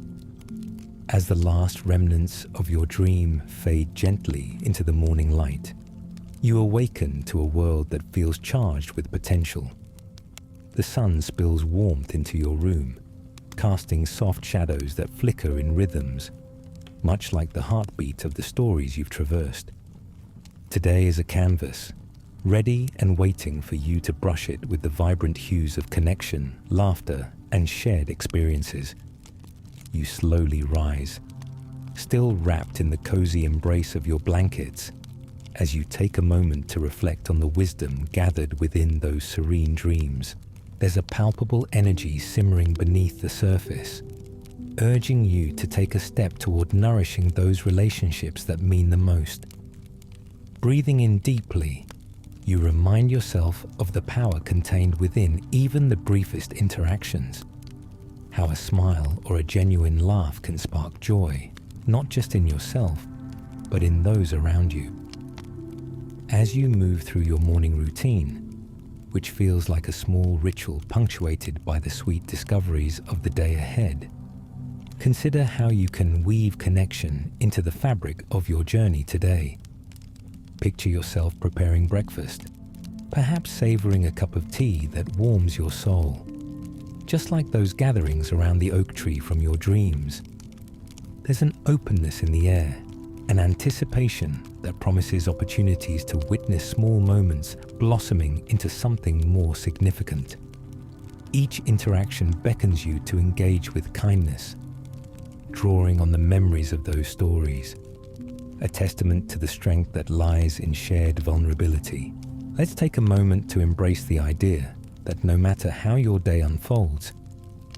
[SPEAKER 1] As the last remnants of your dream fade gently into the morning light, you awaken to a world that feels charged with potential. The sun spills warmth into your room, casting soft shadows that flicker in rhythms, much like the heartbeat of the stories you've traversed. Today is a canvas, ready and waiting for you to brush it with the vibrant hues of connection, laughter, and shared experiences. You slowly rise, still wrapped in the cozy embrace of your blankets, as you take a moment to reflect on the wisdom gathered within those serene dreams. There's a palpable energy simmering beneath the surface, urging you to take a step toward nourishing those relationships that mean the most. Breathing in deeply, you remind yourself of the power contained within even the briefest interactions. How a smile or a genuine laugh can spark joy, not just in yourself, but in those around you. As you move through your morning routine, which feels like a small ritual punctuated by the sweet discoveries of the day ahead, consider how you can weave connection into the fabric of your journey today. Picture yourself preparing breakfast, perhaps savoring a cup of tea that warms your soul. Just like those gatherings around the oak tree from your dreams, there's an openness in the air, an anticipation that promises opportunities to witness small moments blossoming into something more significant. Each interaction beckons you to engage with kindness, drawing on the memories of those stories, a testament to the strength that lies in shared vulnerability. Let's take a moment to embrace the idea that no matter how your day unfolds,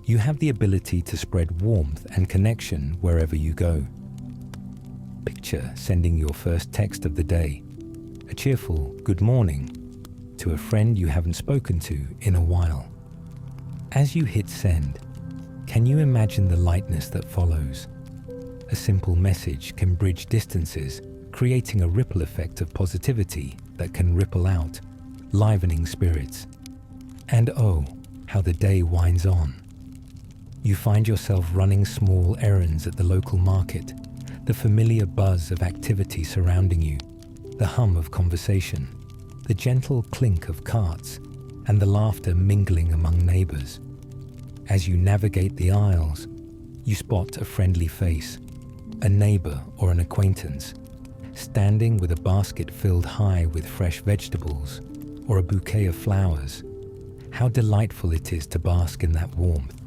[SPEAKER 1] you have the ability to spread warmth and connection wherever you go. Picture sending your first text of the day, a cheerful good morning, to a friend you haven't spoken to in a while. As you hit send, can you imagine the lightness that follows? A simple message can bridge distances, creating a ripple effect of positivity that can ripple out, livening spirits. And oh, how the day winds on. You find yourself running small errands at the local market, the familiar buzz of activity surrounding you, the hum of conversation, the gentle clink of carts, and the laughter mingling among neighbors. As you navigate the aisles, you spot a friendly face, a neighbor or an acquaintance, standing with a basket filled high with fresh vegetables or a bouquet of flowers. How delightful it is to bask in that warmth.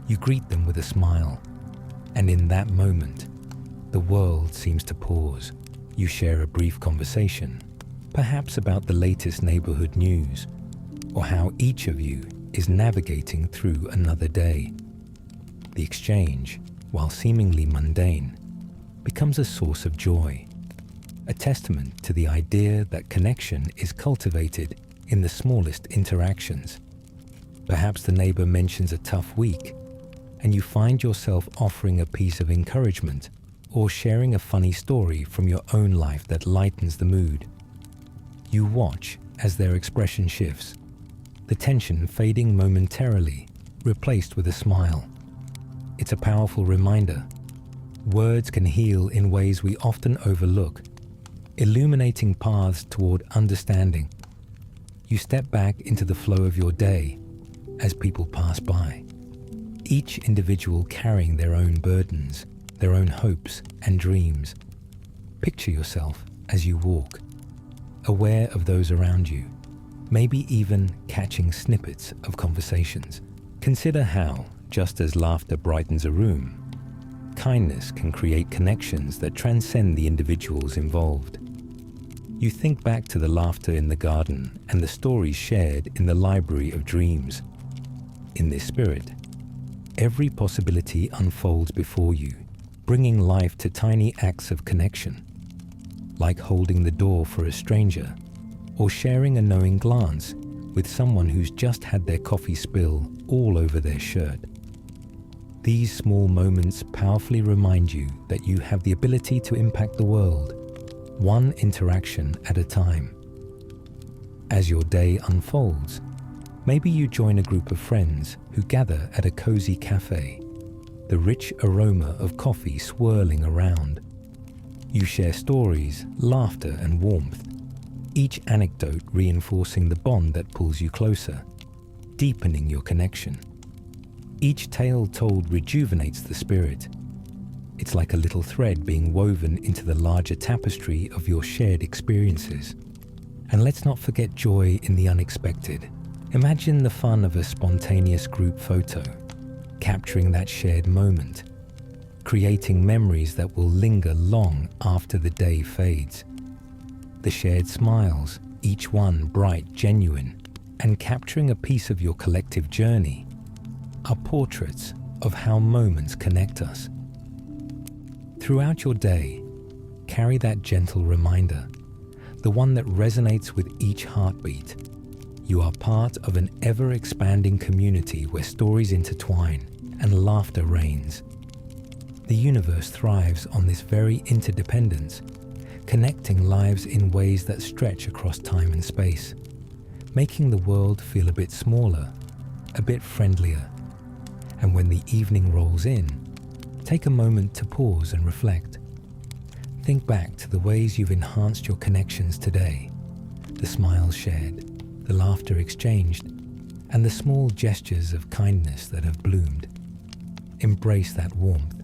[SPEAKER 1] You greet them with a smile, and in that moment, the world seems to pause. You share a brief conversation, perhaps about the latest neighborhood news, or how each of you is navigating through another day. The exchange, while seemingly mundane, becomes a source of joy, a testament to the idea that connection is cultivated in the smallest interactions. Perhaps the neighbor mentions a tough week, and you find yourself offering a piece of encouragement or sharing a funny story from your own life that lightens the mood. You watch as their expression shifts, the tension fading momentarily, replaced with a smile. It's a powerful reminder. Words can heal in ways we often overlook, illuminating paths toward understanding. You step back into the flow of your day as people pass by, each individual carrying their own burdens, their own hopes and dreams. Picture yourself as you walk, aware of those around you, maybe even catching snippets of conversations. Consider how, just as laughter brightens a room, kindness can create connections that transcend the individuals involved. You think back to the laughter in the garden and the stories shared in the library of dreams. In this spirit, every possibility unfolds before you, bringing life to tiny acts of connection, like holding the door for a stranger or sharing a knowing glance with someone who's just had their coffee spill all over their shirt. These small moments powerfully remind you that you have the ability to impact the world, one interaction at a time. As your day unfolds, maybe you join a group of friends who gather at a cozy cafe. the rich aroma of coffee swirling around. You share stories, laughter, and warmth, each anecdote reinforcing the bond that pulls you closer, deepening your connection. Each tale told rejuvenates the spirit. It's like a little thread being woven into the larger tapestry of your shared experiences. And let's not forget joy in the unexpected. Imagine the fun of a spontaneous group photo, capturing that shared moment, creating memories that will linger long after the day fades. The shared smiles, each one bright, genuine, and capturing a piece of your collective journey, are portraits of how moments connect us. Throughout your day, carry that gentle reminder, the one that resonates with each heartbeat. You are part of an ever-expanding community where stories intertwine and laughter reigns. The universe thrives on this very interdependence, connecting lives in ways that stretch across time and space, making the world feel a bit smaller, a bit friendlier. And when the evening rolls in, take a moment to pause and reflect. Think back to the ways you've enhanced your connections today, the smiles shared, the laughter exchanged, and the small gestures of kindness that have bloomed. Embrace that warmth,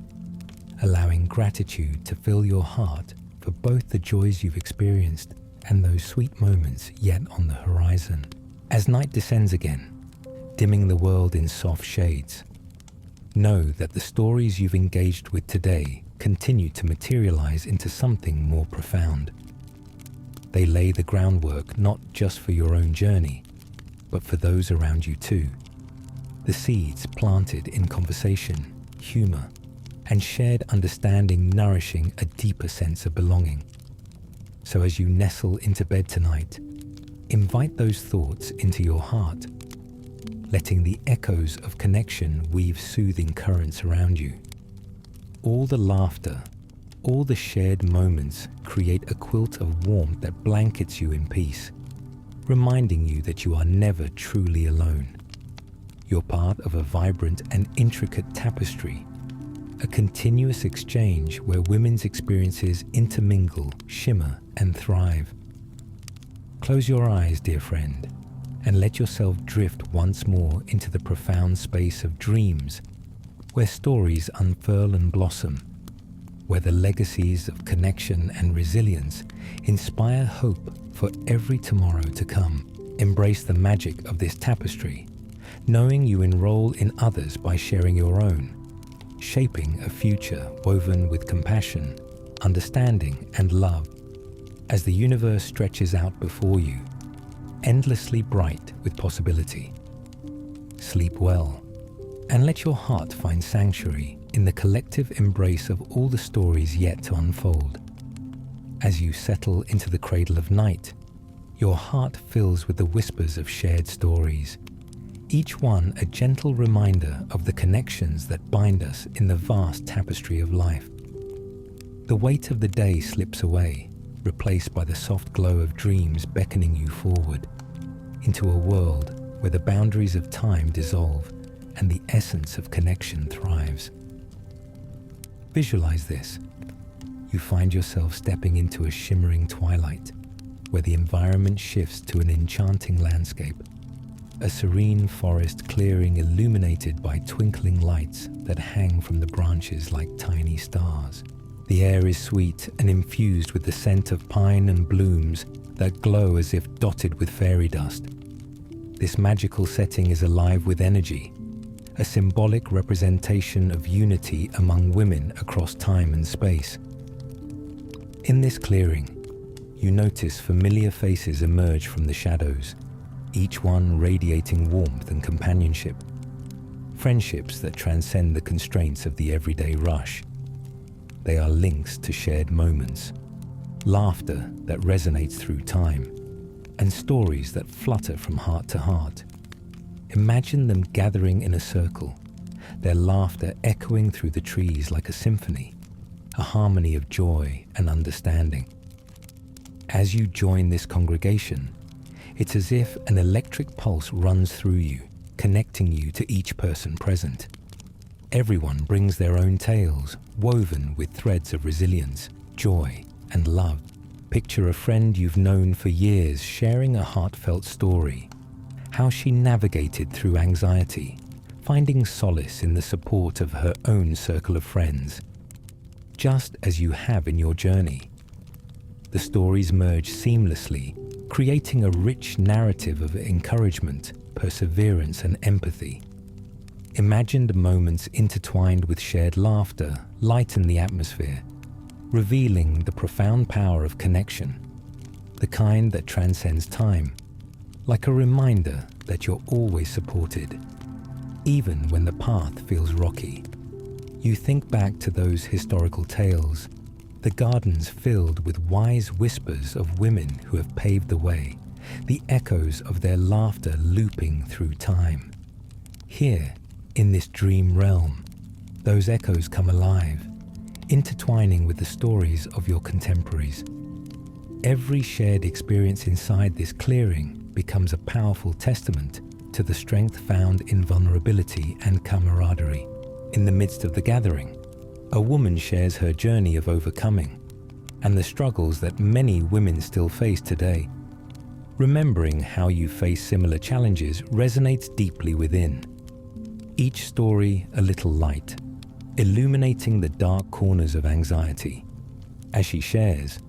[SPEAKER 1] allowing gratitude to fill your heart for both the joys you've experienced and those sweet moments yet on the horizon. As night descends again, dimming the world in soft shades, know that the stories you've engaged with today continue to materialize into something more profound. They lay the groundwork not just for your own journey, but for those around you too. The seeds planted in conversation, humor, and shared understanding nourishing a deeper sense of belonging. So as you nestle into bed tonight, invite those thoughts into your heart, letting the echoes of connection weave soothing currents around you. All the laughter, all the shared moments create a quilt of warmth that blankets you in peace, reminding you that you are never truly alone. You're part of a vibrant and intricate tapestry, a continuous exchange where women's experiences intermingle, shimmer, and thrive. Close your eyes, dear friend, and let yourself drift once more into the profound space of dreams, where stories unfurl and blossom, where the legacies of connection and resilience inspire hope for every tomorrow to come. Embrace the magic of this tapestry, knowing you enroll in others by sharing your own, shaping a future woven with compassion, understanding, and love. As the universe stretches out before you, endlessly bright with possibility. Sleep well, and let your heart find sanctuary in the collective embrace of all the stories yet to unfold. As you settle into the cradle of night, your heart fills with the whispers of shared stories, each one a gentle reminder of the connections that bind us in the vast tapestry of life. The weight of the day slips away, replaced by the soft glow of dreams beckoning you forward into a world where the boundaries of time dissolve and the essence of connection thrives. Visualize this. You find yourself stepping into a shimmering twilight where the environment shifts to an enchanting landscape, a serene forest clearing illuminated by twinkling lights that hang from the branches like tiny stars. The air is sweet and infused with the scent of pine and blooms that glow as if dotted with fairy dust. This magical setting is alive with energy, a symbolic representation of unity among women across time and space. In this clearing, you notice familiar faces emerge from the shadows, each one radiating warmth and companionship, friendships that transcend the constraints of the everyday rush. They are links to shared moments, laughter that resonates through time, and stories that flutter from heart to heart. Imagine them gathering in a circle, their laughter echoing through the trees like a symphony, a harmony of joy and understanding. As you join this congregation, it's as if an electric pulse runs through you, connecting you to each person present. Everyone brings their own tales, woven with threads of resilience, joy, and love. Picture a friend you've known for years sharing a heartfelt story, how she navigated through anxiety, finding solace in the support of her own circle of friends, just as you have in your journey. The stories merge seamlessly, creating a rich narrative of encouragement, perseverance, and empathy. Imagined moments intertwined with shared laughter lighten the atmosphere, revealing the profound power of connection, the kind that transcends time, like a reminder that you're always supported, even when the path feels rocky. You think back to those historical tales, the gardens filled with wise whispers of women who have paved the way, the echoes of their laughter looping through time. Here, in this dream realm, those echoes come alive, intertwining with the stories of your contemporaries. Every shared experience inside this clearing becomes a powerful testament to the strength found in vulnerability and camaraderie. In the midst of the gathering, a woman shares her journey of overcoming and the struggles that many women still face today. Remembering how you face similar challenges resonates deeply within. Each story a little light, illuminating the dark corners of anxiety. As she shares,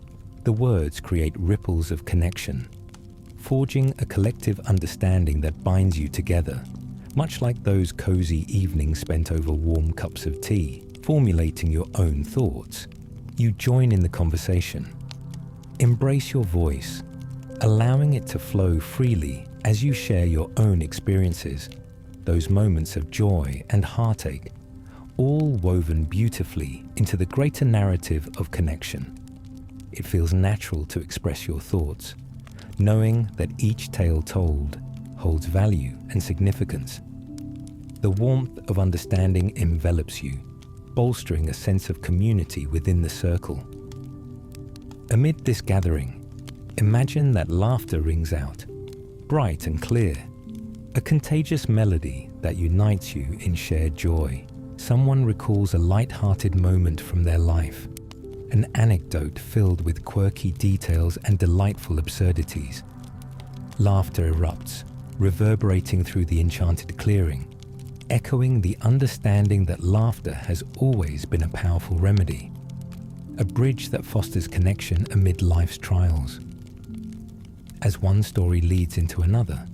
[SPEAKER 1] the words create ripples of connection, forging a collective understanding that binds you together, much like those cozy evenings spent over warm cups of tea. Formulating your own thoughts, you join in the conversation. Embrace your voice, allowing it to flow freely as you share your own experiences, those moments of joy and heartache, all woven beautifully into the greater narrative of connection. It feels natural to express your thoughts, knowing that each tale told holds value and significance. The warmth of understanding envelops you, bolstering a sense of community within the circle. Amid this gathering, imagine that laughter rings out, bright and clear, a contagious melody that unites you in shared joy. Someone recalls a light-hearted moment from their life, an anecdote filled with quirky details and delightful absurdities. Laughter erupts, reverberating through the enchanted clearing, echoing the understanding that laughter has always been a powerful remedy, a bridge that fosters connection amid life's trials. As one story leads into another,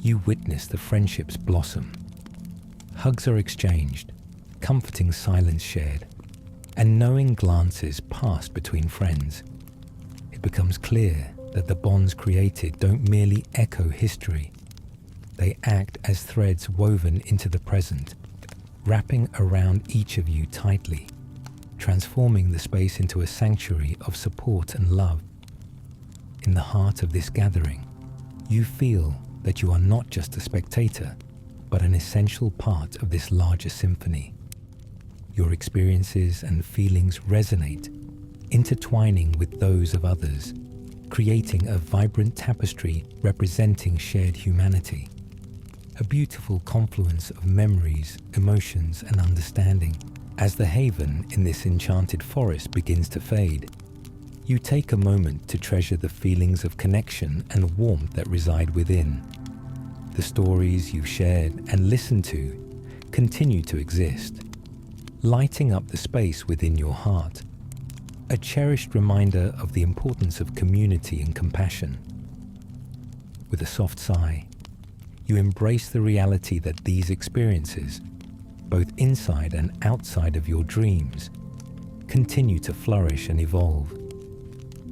[SPEAKER 1] you witness the friendships blossom. Hugs are exchanged, comforting silence shared, and knowing glances passed between friends. It becomes clear that the bonds created don't merely echo history. They act as threads woven into the present, wrapping around each of you tightly, transforming the space into a sanctuary of support and love. In the heart of this gathering, you feel that you are not just a spectator, but an essential part of this larger symphony. Your experiences and feelings resonate, intertwining with those of others, creating a vibrant tapestry representing shared humanity. A beautiful confluence of memories, emotions, and understanding. As the haven in this enchanted forest begins to fade, you take a moment to treasure the feelings of connection and warmth that reside within. The stories you've shared and listened to continue to exist, lighting up the space within your heart, a cherished reminder of the importance of community and compassion. With a soft sigh, you embrace the reality that these experiences, both inside and outside of your dreams, continue to flourish and evolve.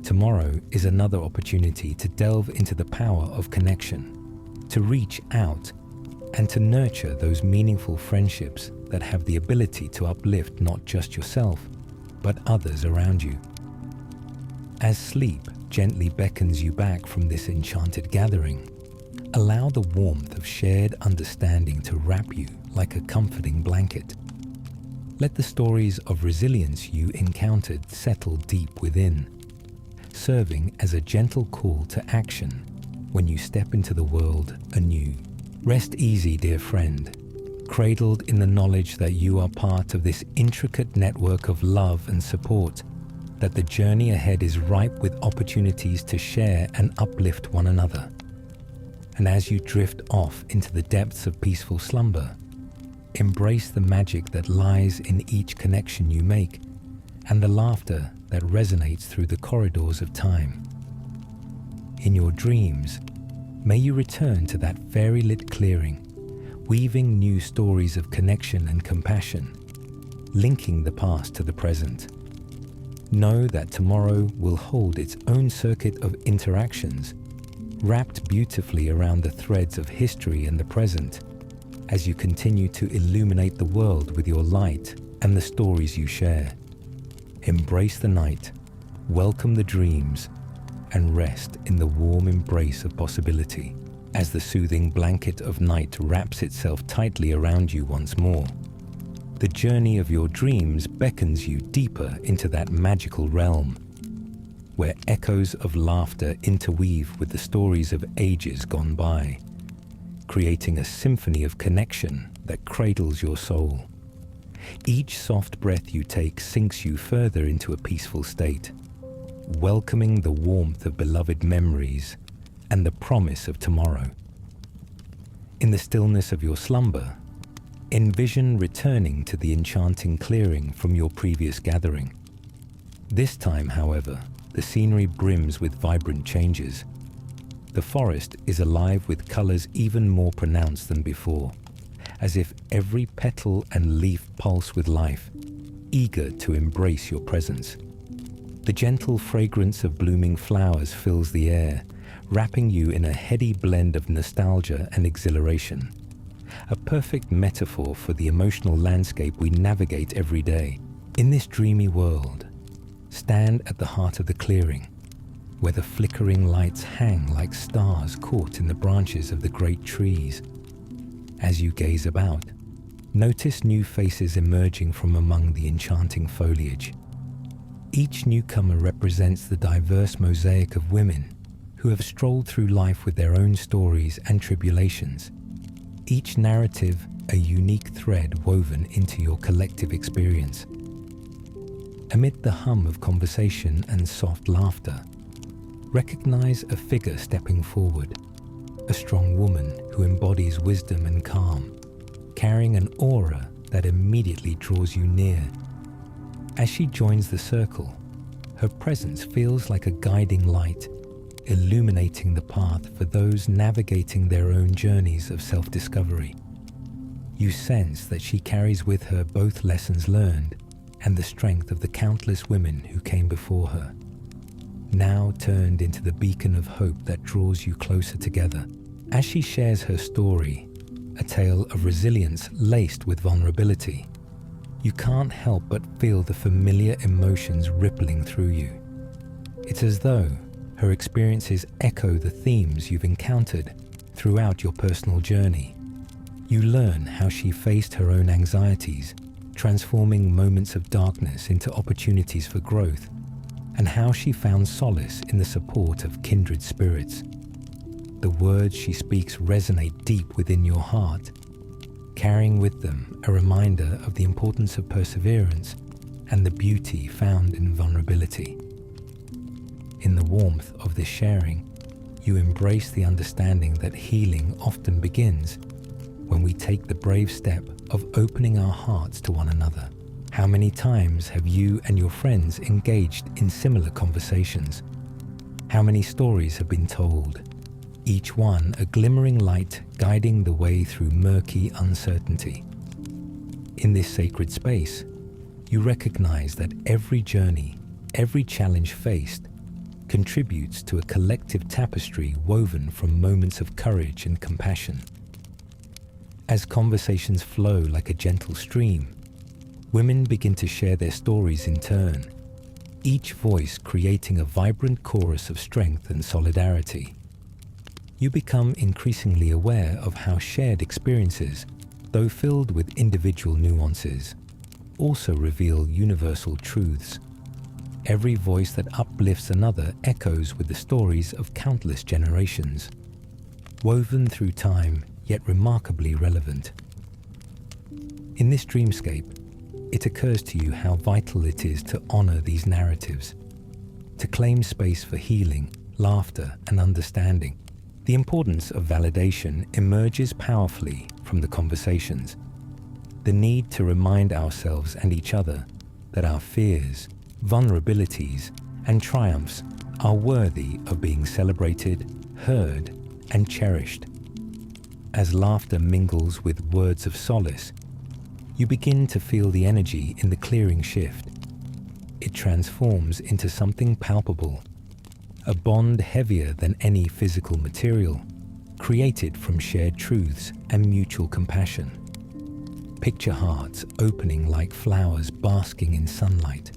[SPEAKER 1] Tomorrow is another opportunity to delve into the power of connection, to reach out, and to nurture those meaningful friendships that have the ability to uplift not just yourself, but others around you. As sleep gently beckons you back from this enchanted gathering, allow the warmth of shared understanding to wrap you like a comforting blanket. Let the stories of resilience you encountered settle deep within, serving as a gentle call to action when you step into the world anew. Rest easy, dear friend. cradled in the knowledge that you are part of this intricate network of love and support, that the journey ahead is ripe with opportunities to share and uplift one another. And as you drift off into the depths of peaceful slumber, embrace the magic that lies in each connection you make and the laughter that resonates through the corridors of time. In your dreams, may you return to that fairy-lit clearing, weaving new stories of connection and compassion, linking the past to the present. Know that tomorrow will hold its own circuit of interactions, wrapped beautifully around the threads of history and the present, as you continue to illuminate the world with your light and the stories you share. Embrace the night, welcome the dreams, and rest in the warm embrace of possibility as the soothing blanket of night wraps itself tightly around you once more. The journey of your dreams beckons you deeper into that magical realm, where echoes of laughter interweave with the stories of ages gone by, creating a symphony of connection that cradles your soul. Each soft breath you take sinks you further into a peaceful state, welcoming the warmth of beloved memories and the promise of tomorrow. In the stillness of your slumber, envision returning to the enchanting clearing from your previous gathering. This time, however, the scenery brims with vibrant changes. The forest is alive with colors even more pronounced than before, as if every petal and leaf pulse with life, eager to embrace your presence. The gentle fragrance of blooming flowers fills the air, wrapping you in a heady blend of nostalgia and exhilaration. A perfect metaphor for the emotional landscape we navigate every day. In this dreamy world, stand at the heart of the clearing, where the flickering lights hang like stars caught in the branches of the great trees. As you gaze about, notice new faces emerging from among the enchanting foliage. Each newcomer represents the diverse mosaic of women who have strolled through life with their own stories and tribulations, each narrative a unique thread woven into your collective experience. Amid the hum of conversation and soft laughter, recognize a figure stepping forward, a strong woman who embodies wisdom and calm, carrying an aura that immediately draws you near. As she joins the circle, her presence feels like a guiding light, illuminating the path for those navigating their own journeys of self-discovery. You sense that she carries with her both lessons learned and the strength of the countless women who came before her, now turned into the beacon of hope that draws you closer together. As she shares her story, a tale of resilience laced with vulnerability, you can't help but feel the familiar emotions rippling through you. It's as though her experiences echo the themes you've encountered throughout your personal journey. You learn how she faced her own anxieties, transforming moments of darkness into opportunities for growth, and how she found solace in the support of kindred spirits. The words she speaks resonate deep within your heart, carrying with them a reminder of the importance of perseverance and the beauty found in vulnerability. In the warmth of this sharing, you embrace the understanding that healing often begins when we take the brave step of opening our hearts to one another. How many times have you and your friends engaged in similar conversations? How many stories have been told, each one a glimmering light guiding the way through murky uncertainty? In this sacred space, you recognize that every journey, every challenge faced, contributes to a collective tapestry woven from moments of courage and compassion. As conversations flow like a gentle stream, women begin to share their stories in turn, each voice creating a vibrant chorus of strength and solidarity. You become increasingly aware of how shared experiences, though filled with individual nuances, also reveal universal truths. Every voice that uplifts another echoes with the stories of countless generations, woven through time yet remarkably relevant. In this dreamscape, it occurs to you how vital it is to honor these narratives, to claim space for healing, laughter, and understanding. The importance of validation emerges powerfully from the conversations. The need to remind ourselves and each other that our fears, vulnerabilities, and triumphs are worthy of being celebrated, heard, and cherished. As laughter mingles with words of solace, you begin to feel the energy in the clearing shift. It transforms into something palpable, a bond heavier than any physical material, created from shared truths and mutual compassion. Picture hearts opening like flowers basking in sunlight,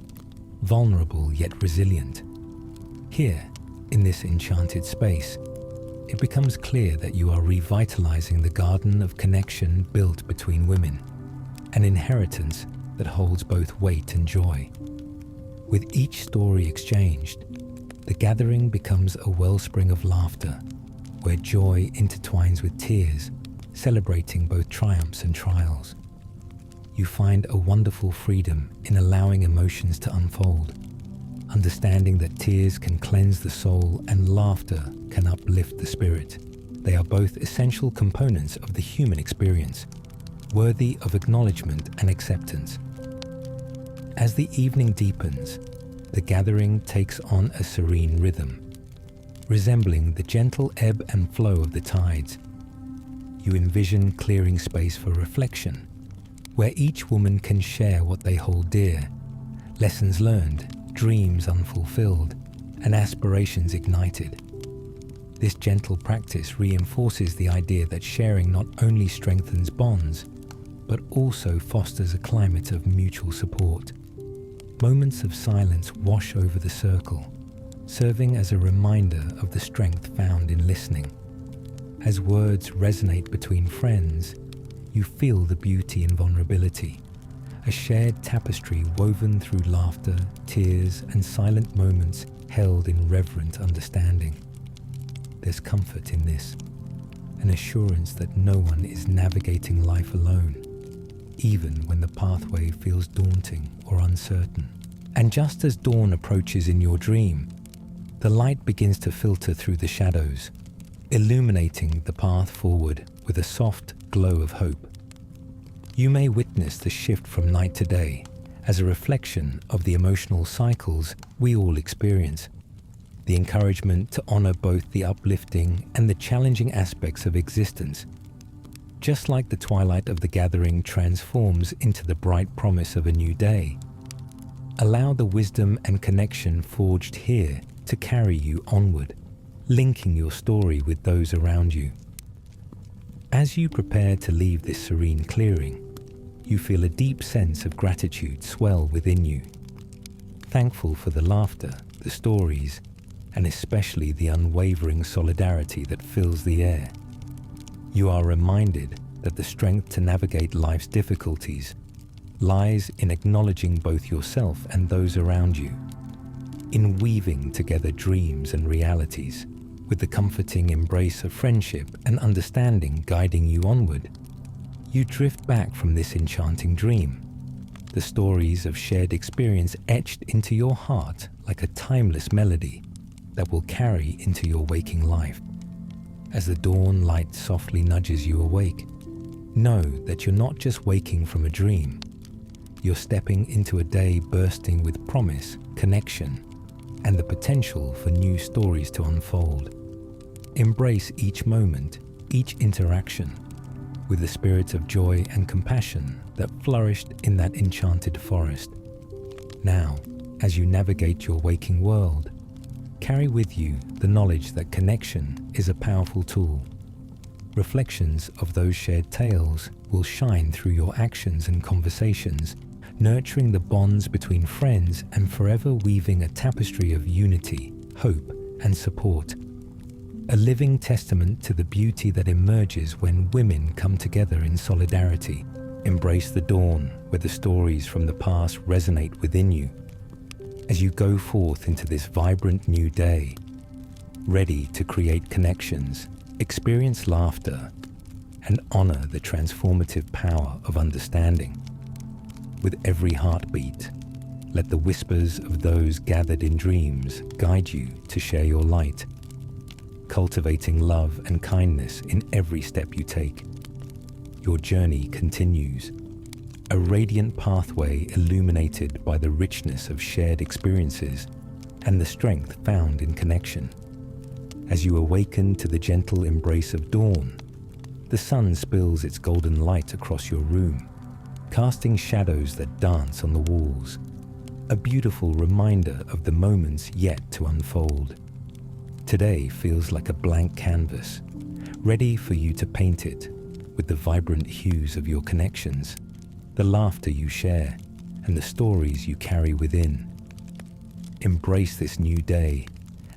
[SPEAKER 1] vulnerable yet resilient. Here, in this enchanted space, it becomes clear that you are revitalizing the garden of connection built between women, an inheritance that holds both weight and joy. With each story exchanged, the gathering becomes a wellspring of laughter, where joy intertwines with tears, celebrating both triumphs and trials. You find a wonderful freedom in allowing emotions to unfold, understanding that tears can cleanse the soul and laughter can uplift the spirit. They are both essential components of the human experience, worthy of acknowledgement and acceptance. As the evening deepens, the gathering takes on a serene rhythm, resembling the gentle ebb and flow of the tides. You envision clearing space for reflection, where each woman can share what they hold dear, lessons learned, dreams unfulfilled, and aspirations ignited. This gentle practice reinforces the idea that sharing not only strengthens bonds, but also fosters a climate of mutual support. Moments of silence wash over the circle, serving as a reminder of the strength found in listening. As words resonate between friends, you feel the beauty in vulnerability, a shared tapestry woven through laughter, tears, and silent moments held in reverent understanding. There's comfort in this, an assurance that no one is navigating life alone, even when the pathway feels daunting or uncertain. And just as dawn approaches in your dream, the light begins to filter through the shadows, illuminating the path forward with a soft glow of hope. You may witness the shift from night to day as a reflection of the emotional cycles we all experience, the encouragement to honor both the uplifting and the challenging aspects of existence. Just like the twilight of the gathering transforms into the bright promise of a new day, allow the wisdom and connection forged here to carry you onward, linking your story with those around you. As you prepare to leave this serene clearing, you feel a deep sense of gratitude swell within you, thankful for the laughter, the stories, and especially the unwavering solidarity that fills the air. You are reminded that the strength to navigate life's difficulties lies in acknowledging both yourself and those around you, in weaving together dreams and realities, with the comforting embrace of friendship and understanding guiding you onward. You drift back from this enchanting dream, the stories of shared experience etched into your heart like a timeless melody that will carry into your waking life. As the dawn light softly nudges you awake, know that you're not just waking from a dream. You're stepping into a day bursting with promise, connection, and the potential for new stories to unfold. Embrace each moment, each interaction, with the spirit of joy and compassion that flourished in that enchanted forest. Now, as you navigate your waking world, carry with you the knowledge that connection is a powerful tool. Reflections of those shared tales will shine through your actions and conversations, nurturing the bonds between friends and forever weaving a tapestry of unity, hope, and support. A living testament to the beauty that emerges when women come together in solidarity. Embrace the dawn, where the stories from the past resonate within you. As you go forth into this vibrant new day, ready to create connections, experience laughter, and honor the transformative power of understanding. With every heartbeat, let the whispers of those gathered in dreams guide you to share your light, cultivating love and kindness in every step you take. Your journey continues, a radiant pathway illuminated by the richness of shared experiences and the strength found in connection. As you awaken to the gentle embrace of dawn, the sun spills its golden light across your room, casting shadows that dance on the walls, a beautiful reminder of the moments yet to unfold. Today feels like a blank canvas, ready for you to paint it with the vibrant hues of your connections, the laughter you share, and the stories you carry within. Embrace this new day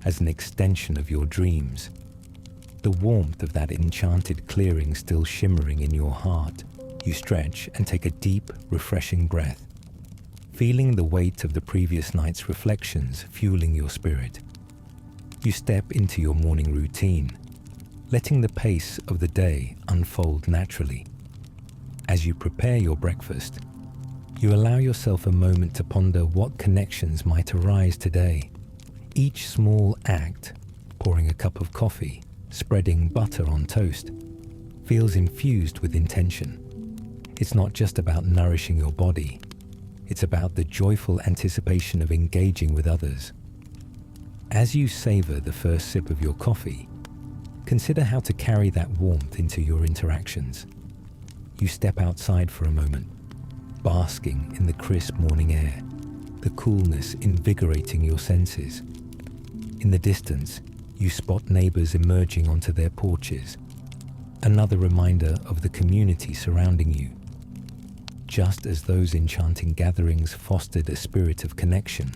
[SPEAKER 1] as an extension of your dreams, the warmth of that enchanted clearing still shimmering in your heart. You stretch and take a deep, refreshing breath, feeling the weight of the previous night's reflections fueling your spirit. You step into your morning routine, letting the pace of the day unfold naturally. As you prepare your breakfast, you allow yourself a moment to ponder what connections might arise today. Each small act, pouring a cup of coffee, spreading butter on toast, feels infused with intention. It's not just about nourishing your body, it's about the joyful anticipation of engaging with others. As you savor the first sip of your coffee, consider how to carry that warmth into your interactions. You step outside for a moment, basking in the crisp morning air, the coolness invigorating your senses. In the distance, you spot neighbors emerging onto their porches, another reminder of the community surrounding you. Just as those enchanting gatherings fostered a spirit of connection,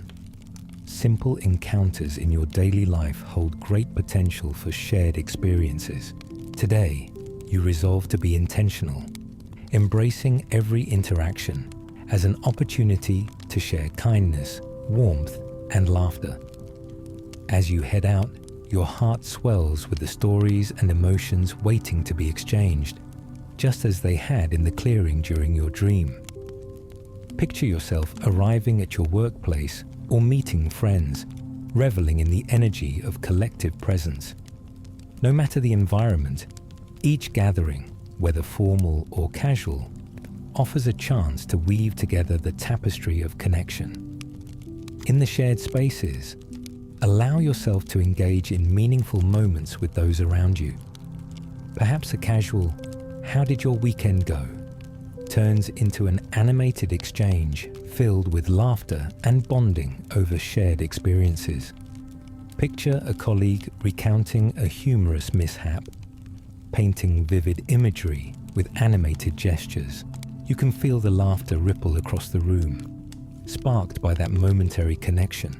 [SPEAKER 1] simple encounters in your daily life hold great potential for shared experiences. Today, you resolve to be intentional, embracing every interaction as an opportunity to share kindness, warmth, and laughter. As you head out, your heart swells with the stories and emotions waiting to be exchanged, just as they had in the clearing during your dream. Picture yourself arriving at your workplace or meeting friends, reveling in the energy of collective presence. No matter the environment, each gathering, whether formal or casual, offers a chance to weave together the tapestry of connection. In the shared spaces, allow yourself to engage in meaningful moments with those around you. Perhaps a casual, "How did your weekend go?" turns into an animated exchange filled with laughter and bonding over shared experiences. Picture a colleague recounting a humorous mishap, painting vivid imagery with animated gestures. You can feel the laughter ripple across the room, sparked by that momentary connection.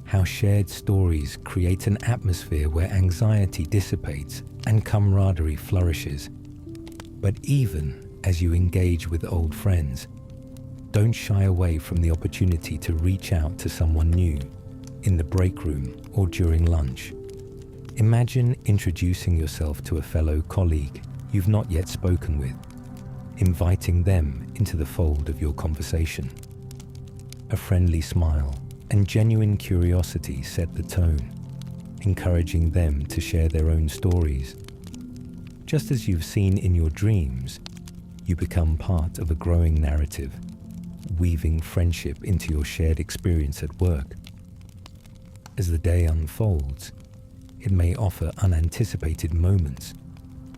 [SPEAKER 1] How shared stories create an atmosphere where anxiety dissipates and camaraderie flourishes. But even as you engage with old friends, don't shy away from the opportunity to reach out to someone new in the break room or during lunch. Imagine introducing yourself to a fellow colleague you've not yet spoken with, inviting them into the fold of your conversation. A friendly smile and genuine curiosity set the tone, encouraging them to share their own stories. Just as you've seen in your dreams, you become part of a growing narrative, weaving friendship into your shared experience at work. As the day unfolds, it may offer unanticipated moments,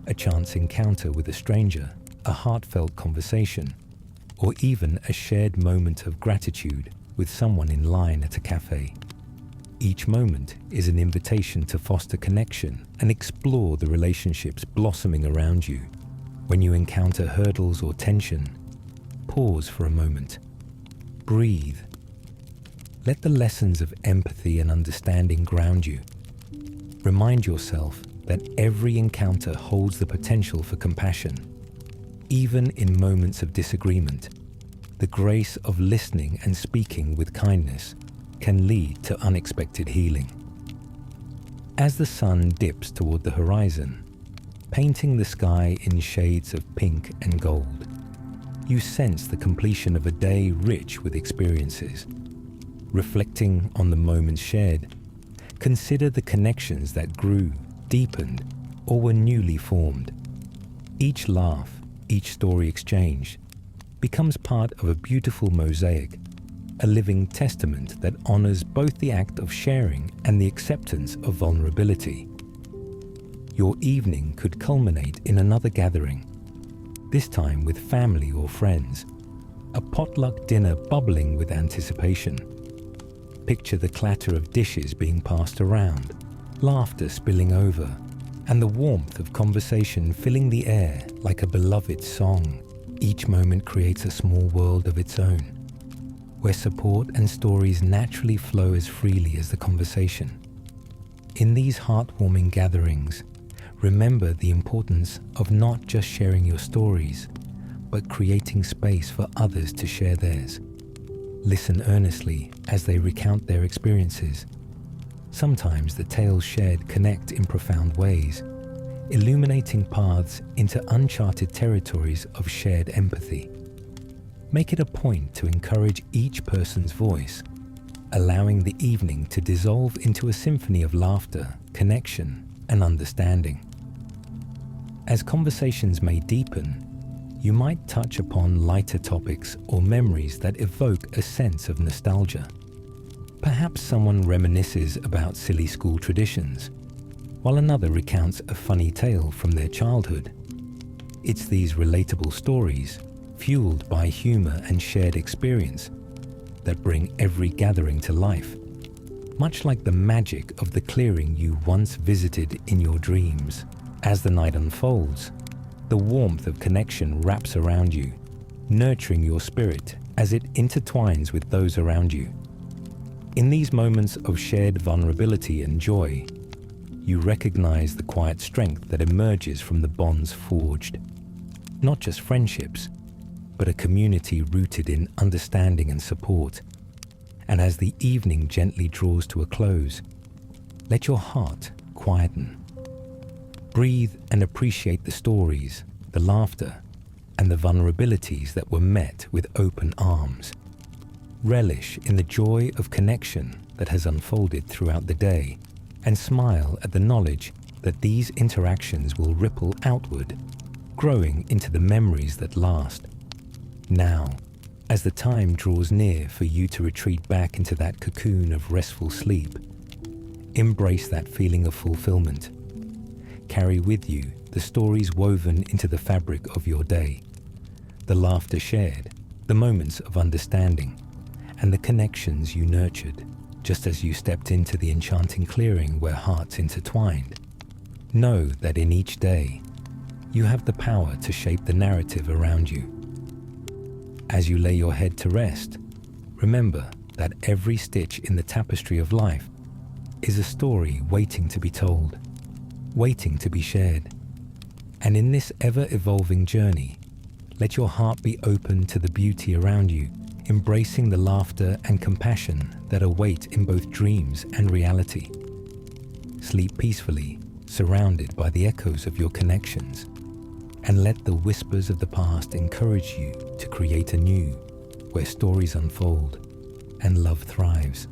[SPEAKER 1] a chance encounter with a stranger, a heartfelt conversation, or even a shared moment of gratitude with someone in line at a cafe. Each moment is an invitation to foster connection and explore the relationships blossoming around you. When you encounter hurdles or tension, pause for a moment. Breathe. Let the lessons of empathy and understanding ground you. Remind yourself that every encounter holds the potential for compassion. Even in moments of disagreement, the grace of listening and speaking with kindness can lead to unexpected healing. As the sun dips toward the horizon, painting the sky in shades of pink and gold. You sense the completion of a day rich with experiences. Reflecting on the moments shared, consider the connections that grew, deepened, or were newly formed. Each laugh, each story exchanged, becomes part of a beautiful mosaic, a living testament that honors both the act of sharing and the acceptance of vulnerability. Your evening could culminate in another gathering, this time with family or friends, a potluck dinner bubbling with anticipation. Picture the clatter of dishes being passed around, laughter spilling over, and the warmth of conversation filling the air like a beloved song. Each moment creates a small world of its own, where support and stories naturally flow as freely as the conversation. In these heartwarming gatherings, remember the importance of not just sharing your stories, but creating space for others to share theirs. Listen earnestly as they recount their experiences. Sometimes the tales shared connect in profound ways, illuminating paths into uncharted territories of shared empathy. Make it a point to encourage each person's voice, allowing the evening to dissolve into a symphony of laughter, connection, and understanding. As conversations may deepen, you might touch upon lighter topics or memories that evoke a sense of nostalgia. Perhaps someone reminisces about silly school traditions, while another recounts a funny tale from their childhood. It's these relatable stories, fueled by humor and shared experience, that bring every gathering to life, much like the magic of the clearing you once visited in your dreams. As the night unfolds, the warmth of connection wraps around you, nurturing your spirit as it intertwines with those around you. In these moments of shared vulnerability and joy, you recognize the quiet strength that emerges from the bonds forged. Not just friendships, but a community rooted in understanding and support. And as the evening gently draws to a close, let your heart quieten. Breathe and appreciate the stories, the laughter, and the vulnerabilities that were met with open arms. Relish in the joy of connection that has unfolded throughout the day, and smile at the knowledge that these interactions will ripple outward, growing into the memories that last. Now, as the time draws near for you to retreat back into that cocoon of restful sleep, embrace that feeling of fulfillment. Carry with you the stories woven into the fabric of your day, the laughter shared, the moments of understanding, and the connections you nurtured, just as you stepped into the enchanting clearing where hearts intertwined. Know that in each day, you have the power to shape the narrative around you. As you lay your head to rest, remember that every stitch in the tapestry of life is a story waiting to be told, waiting to be shared. And in this ever-evolving journey, let your heart be open to the beauty around you, embracing the laughter and compassion that await in both dreams and reality. Sleep peacefully, surrounded by the echoes of your connections, and let the whispers of the past encourage you to create anew, where stories unfold and love thrives.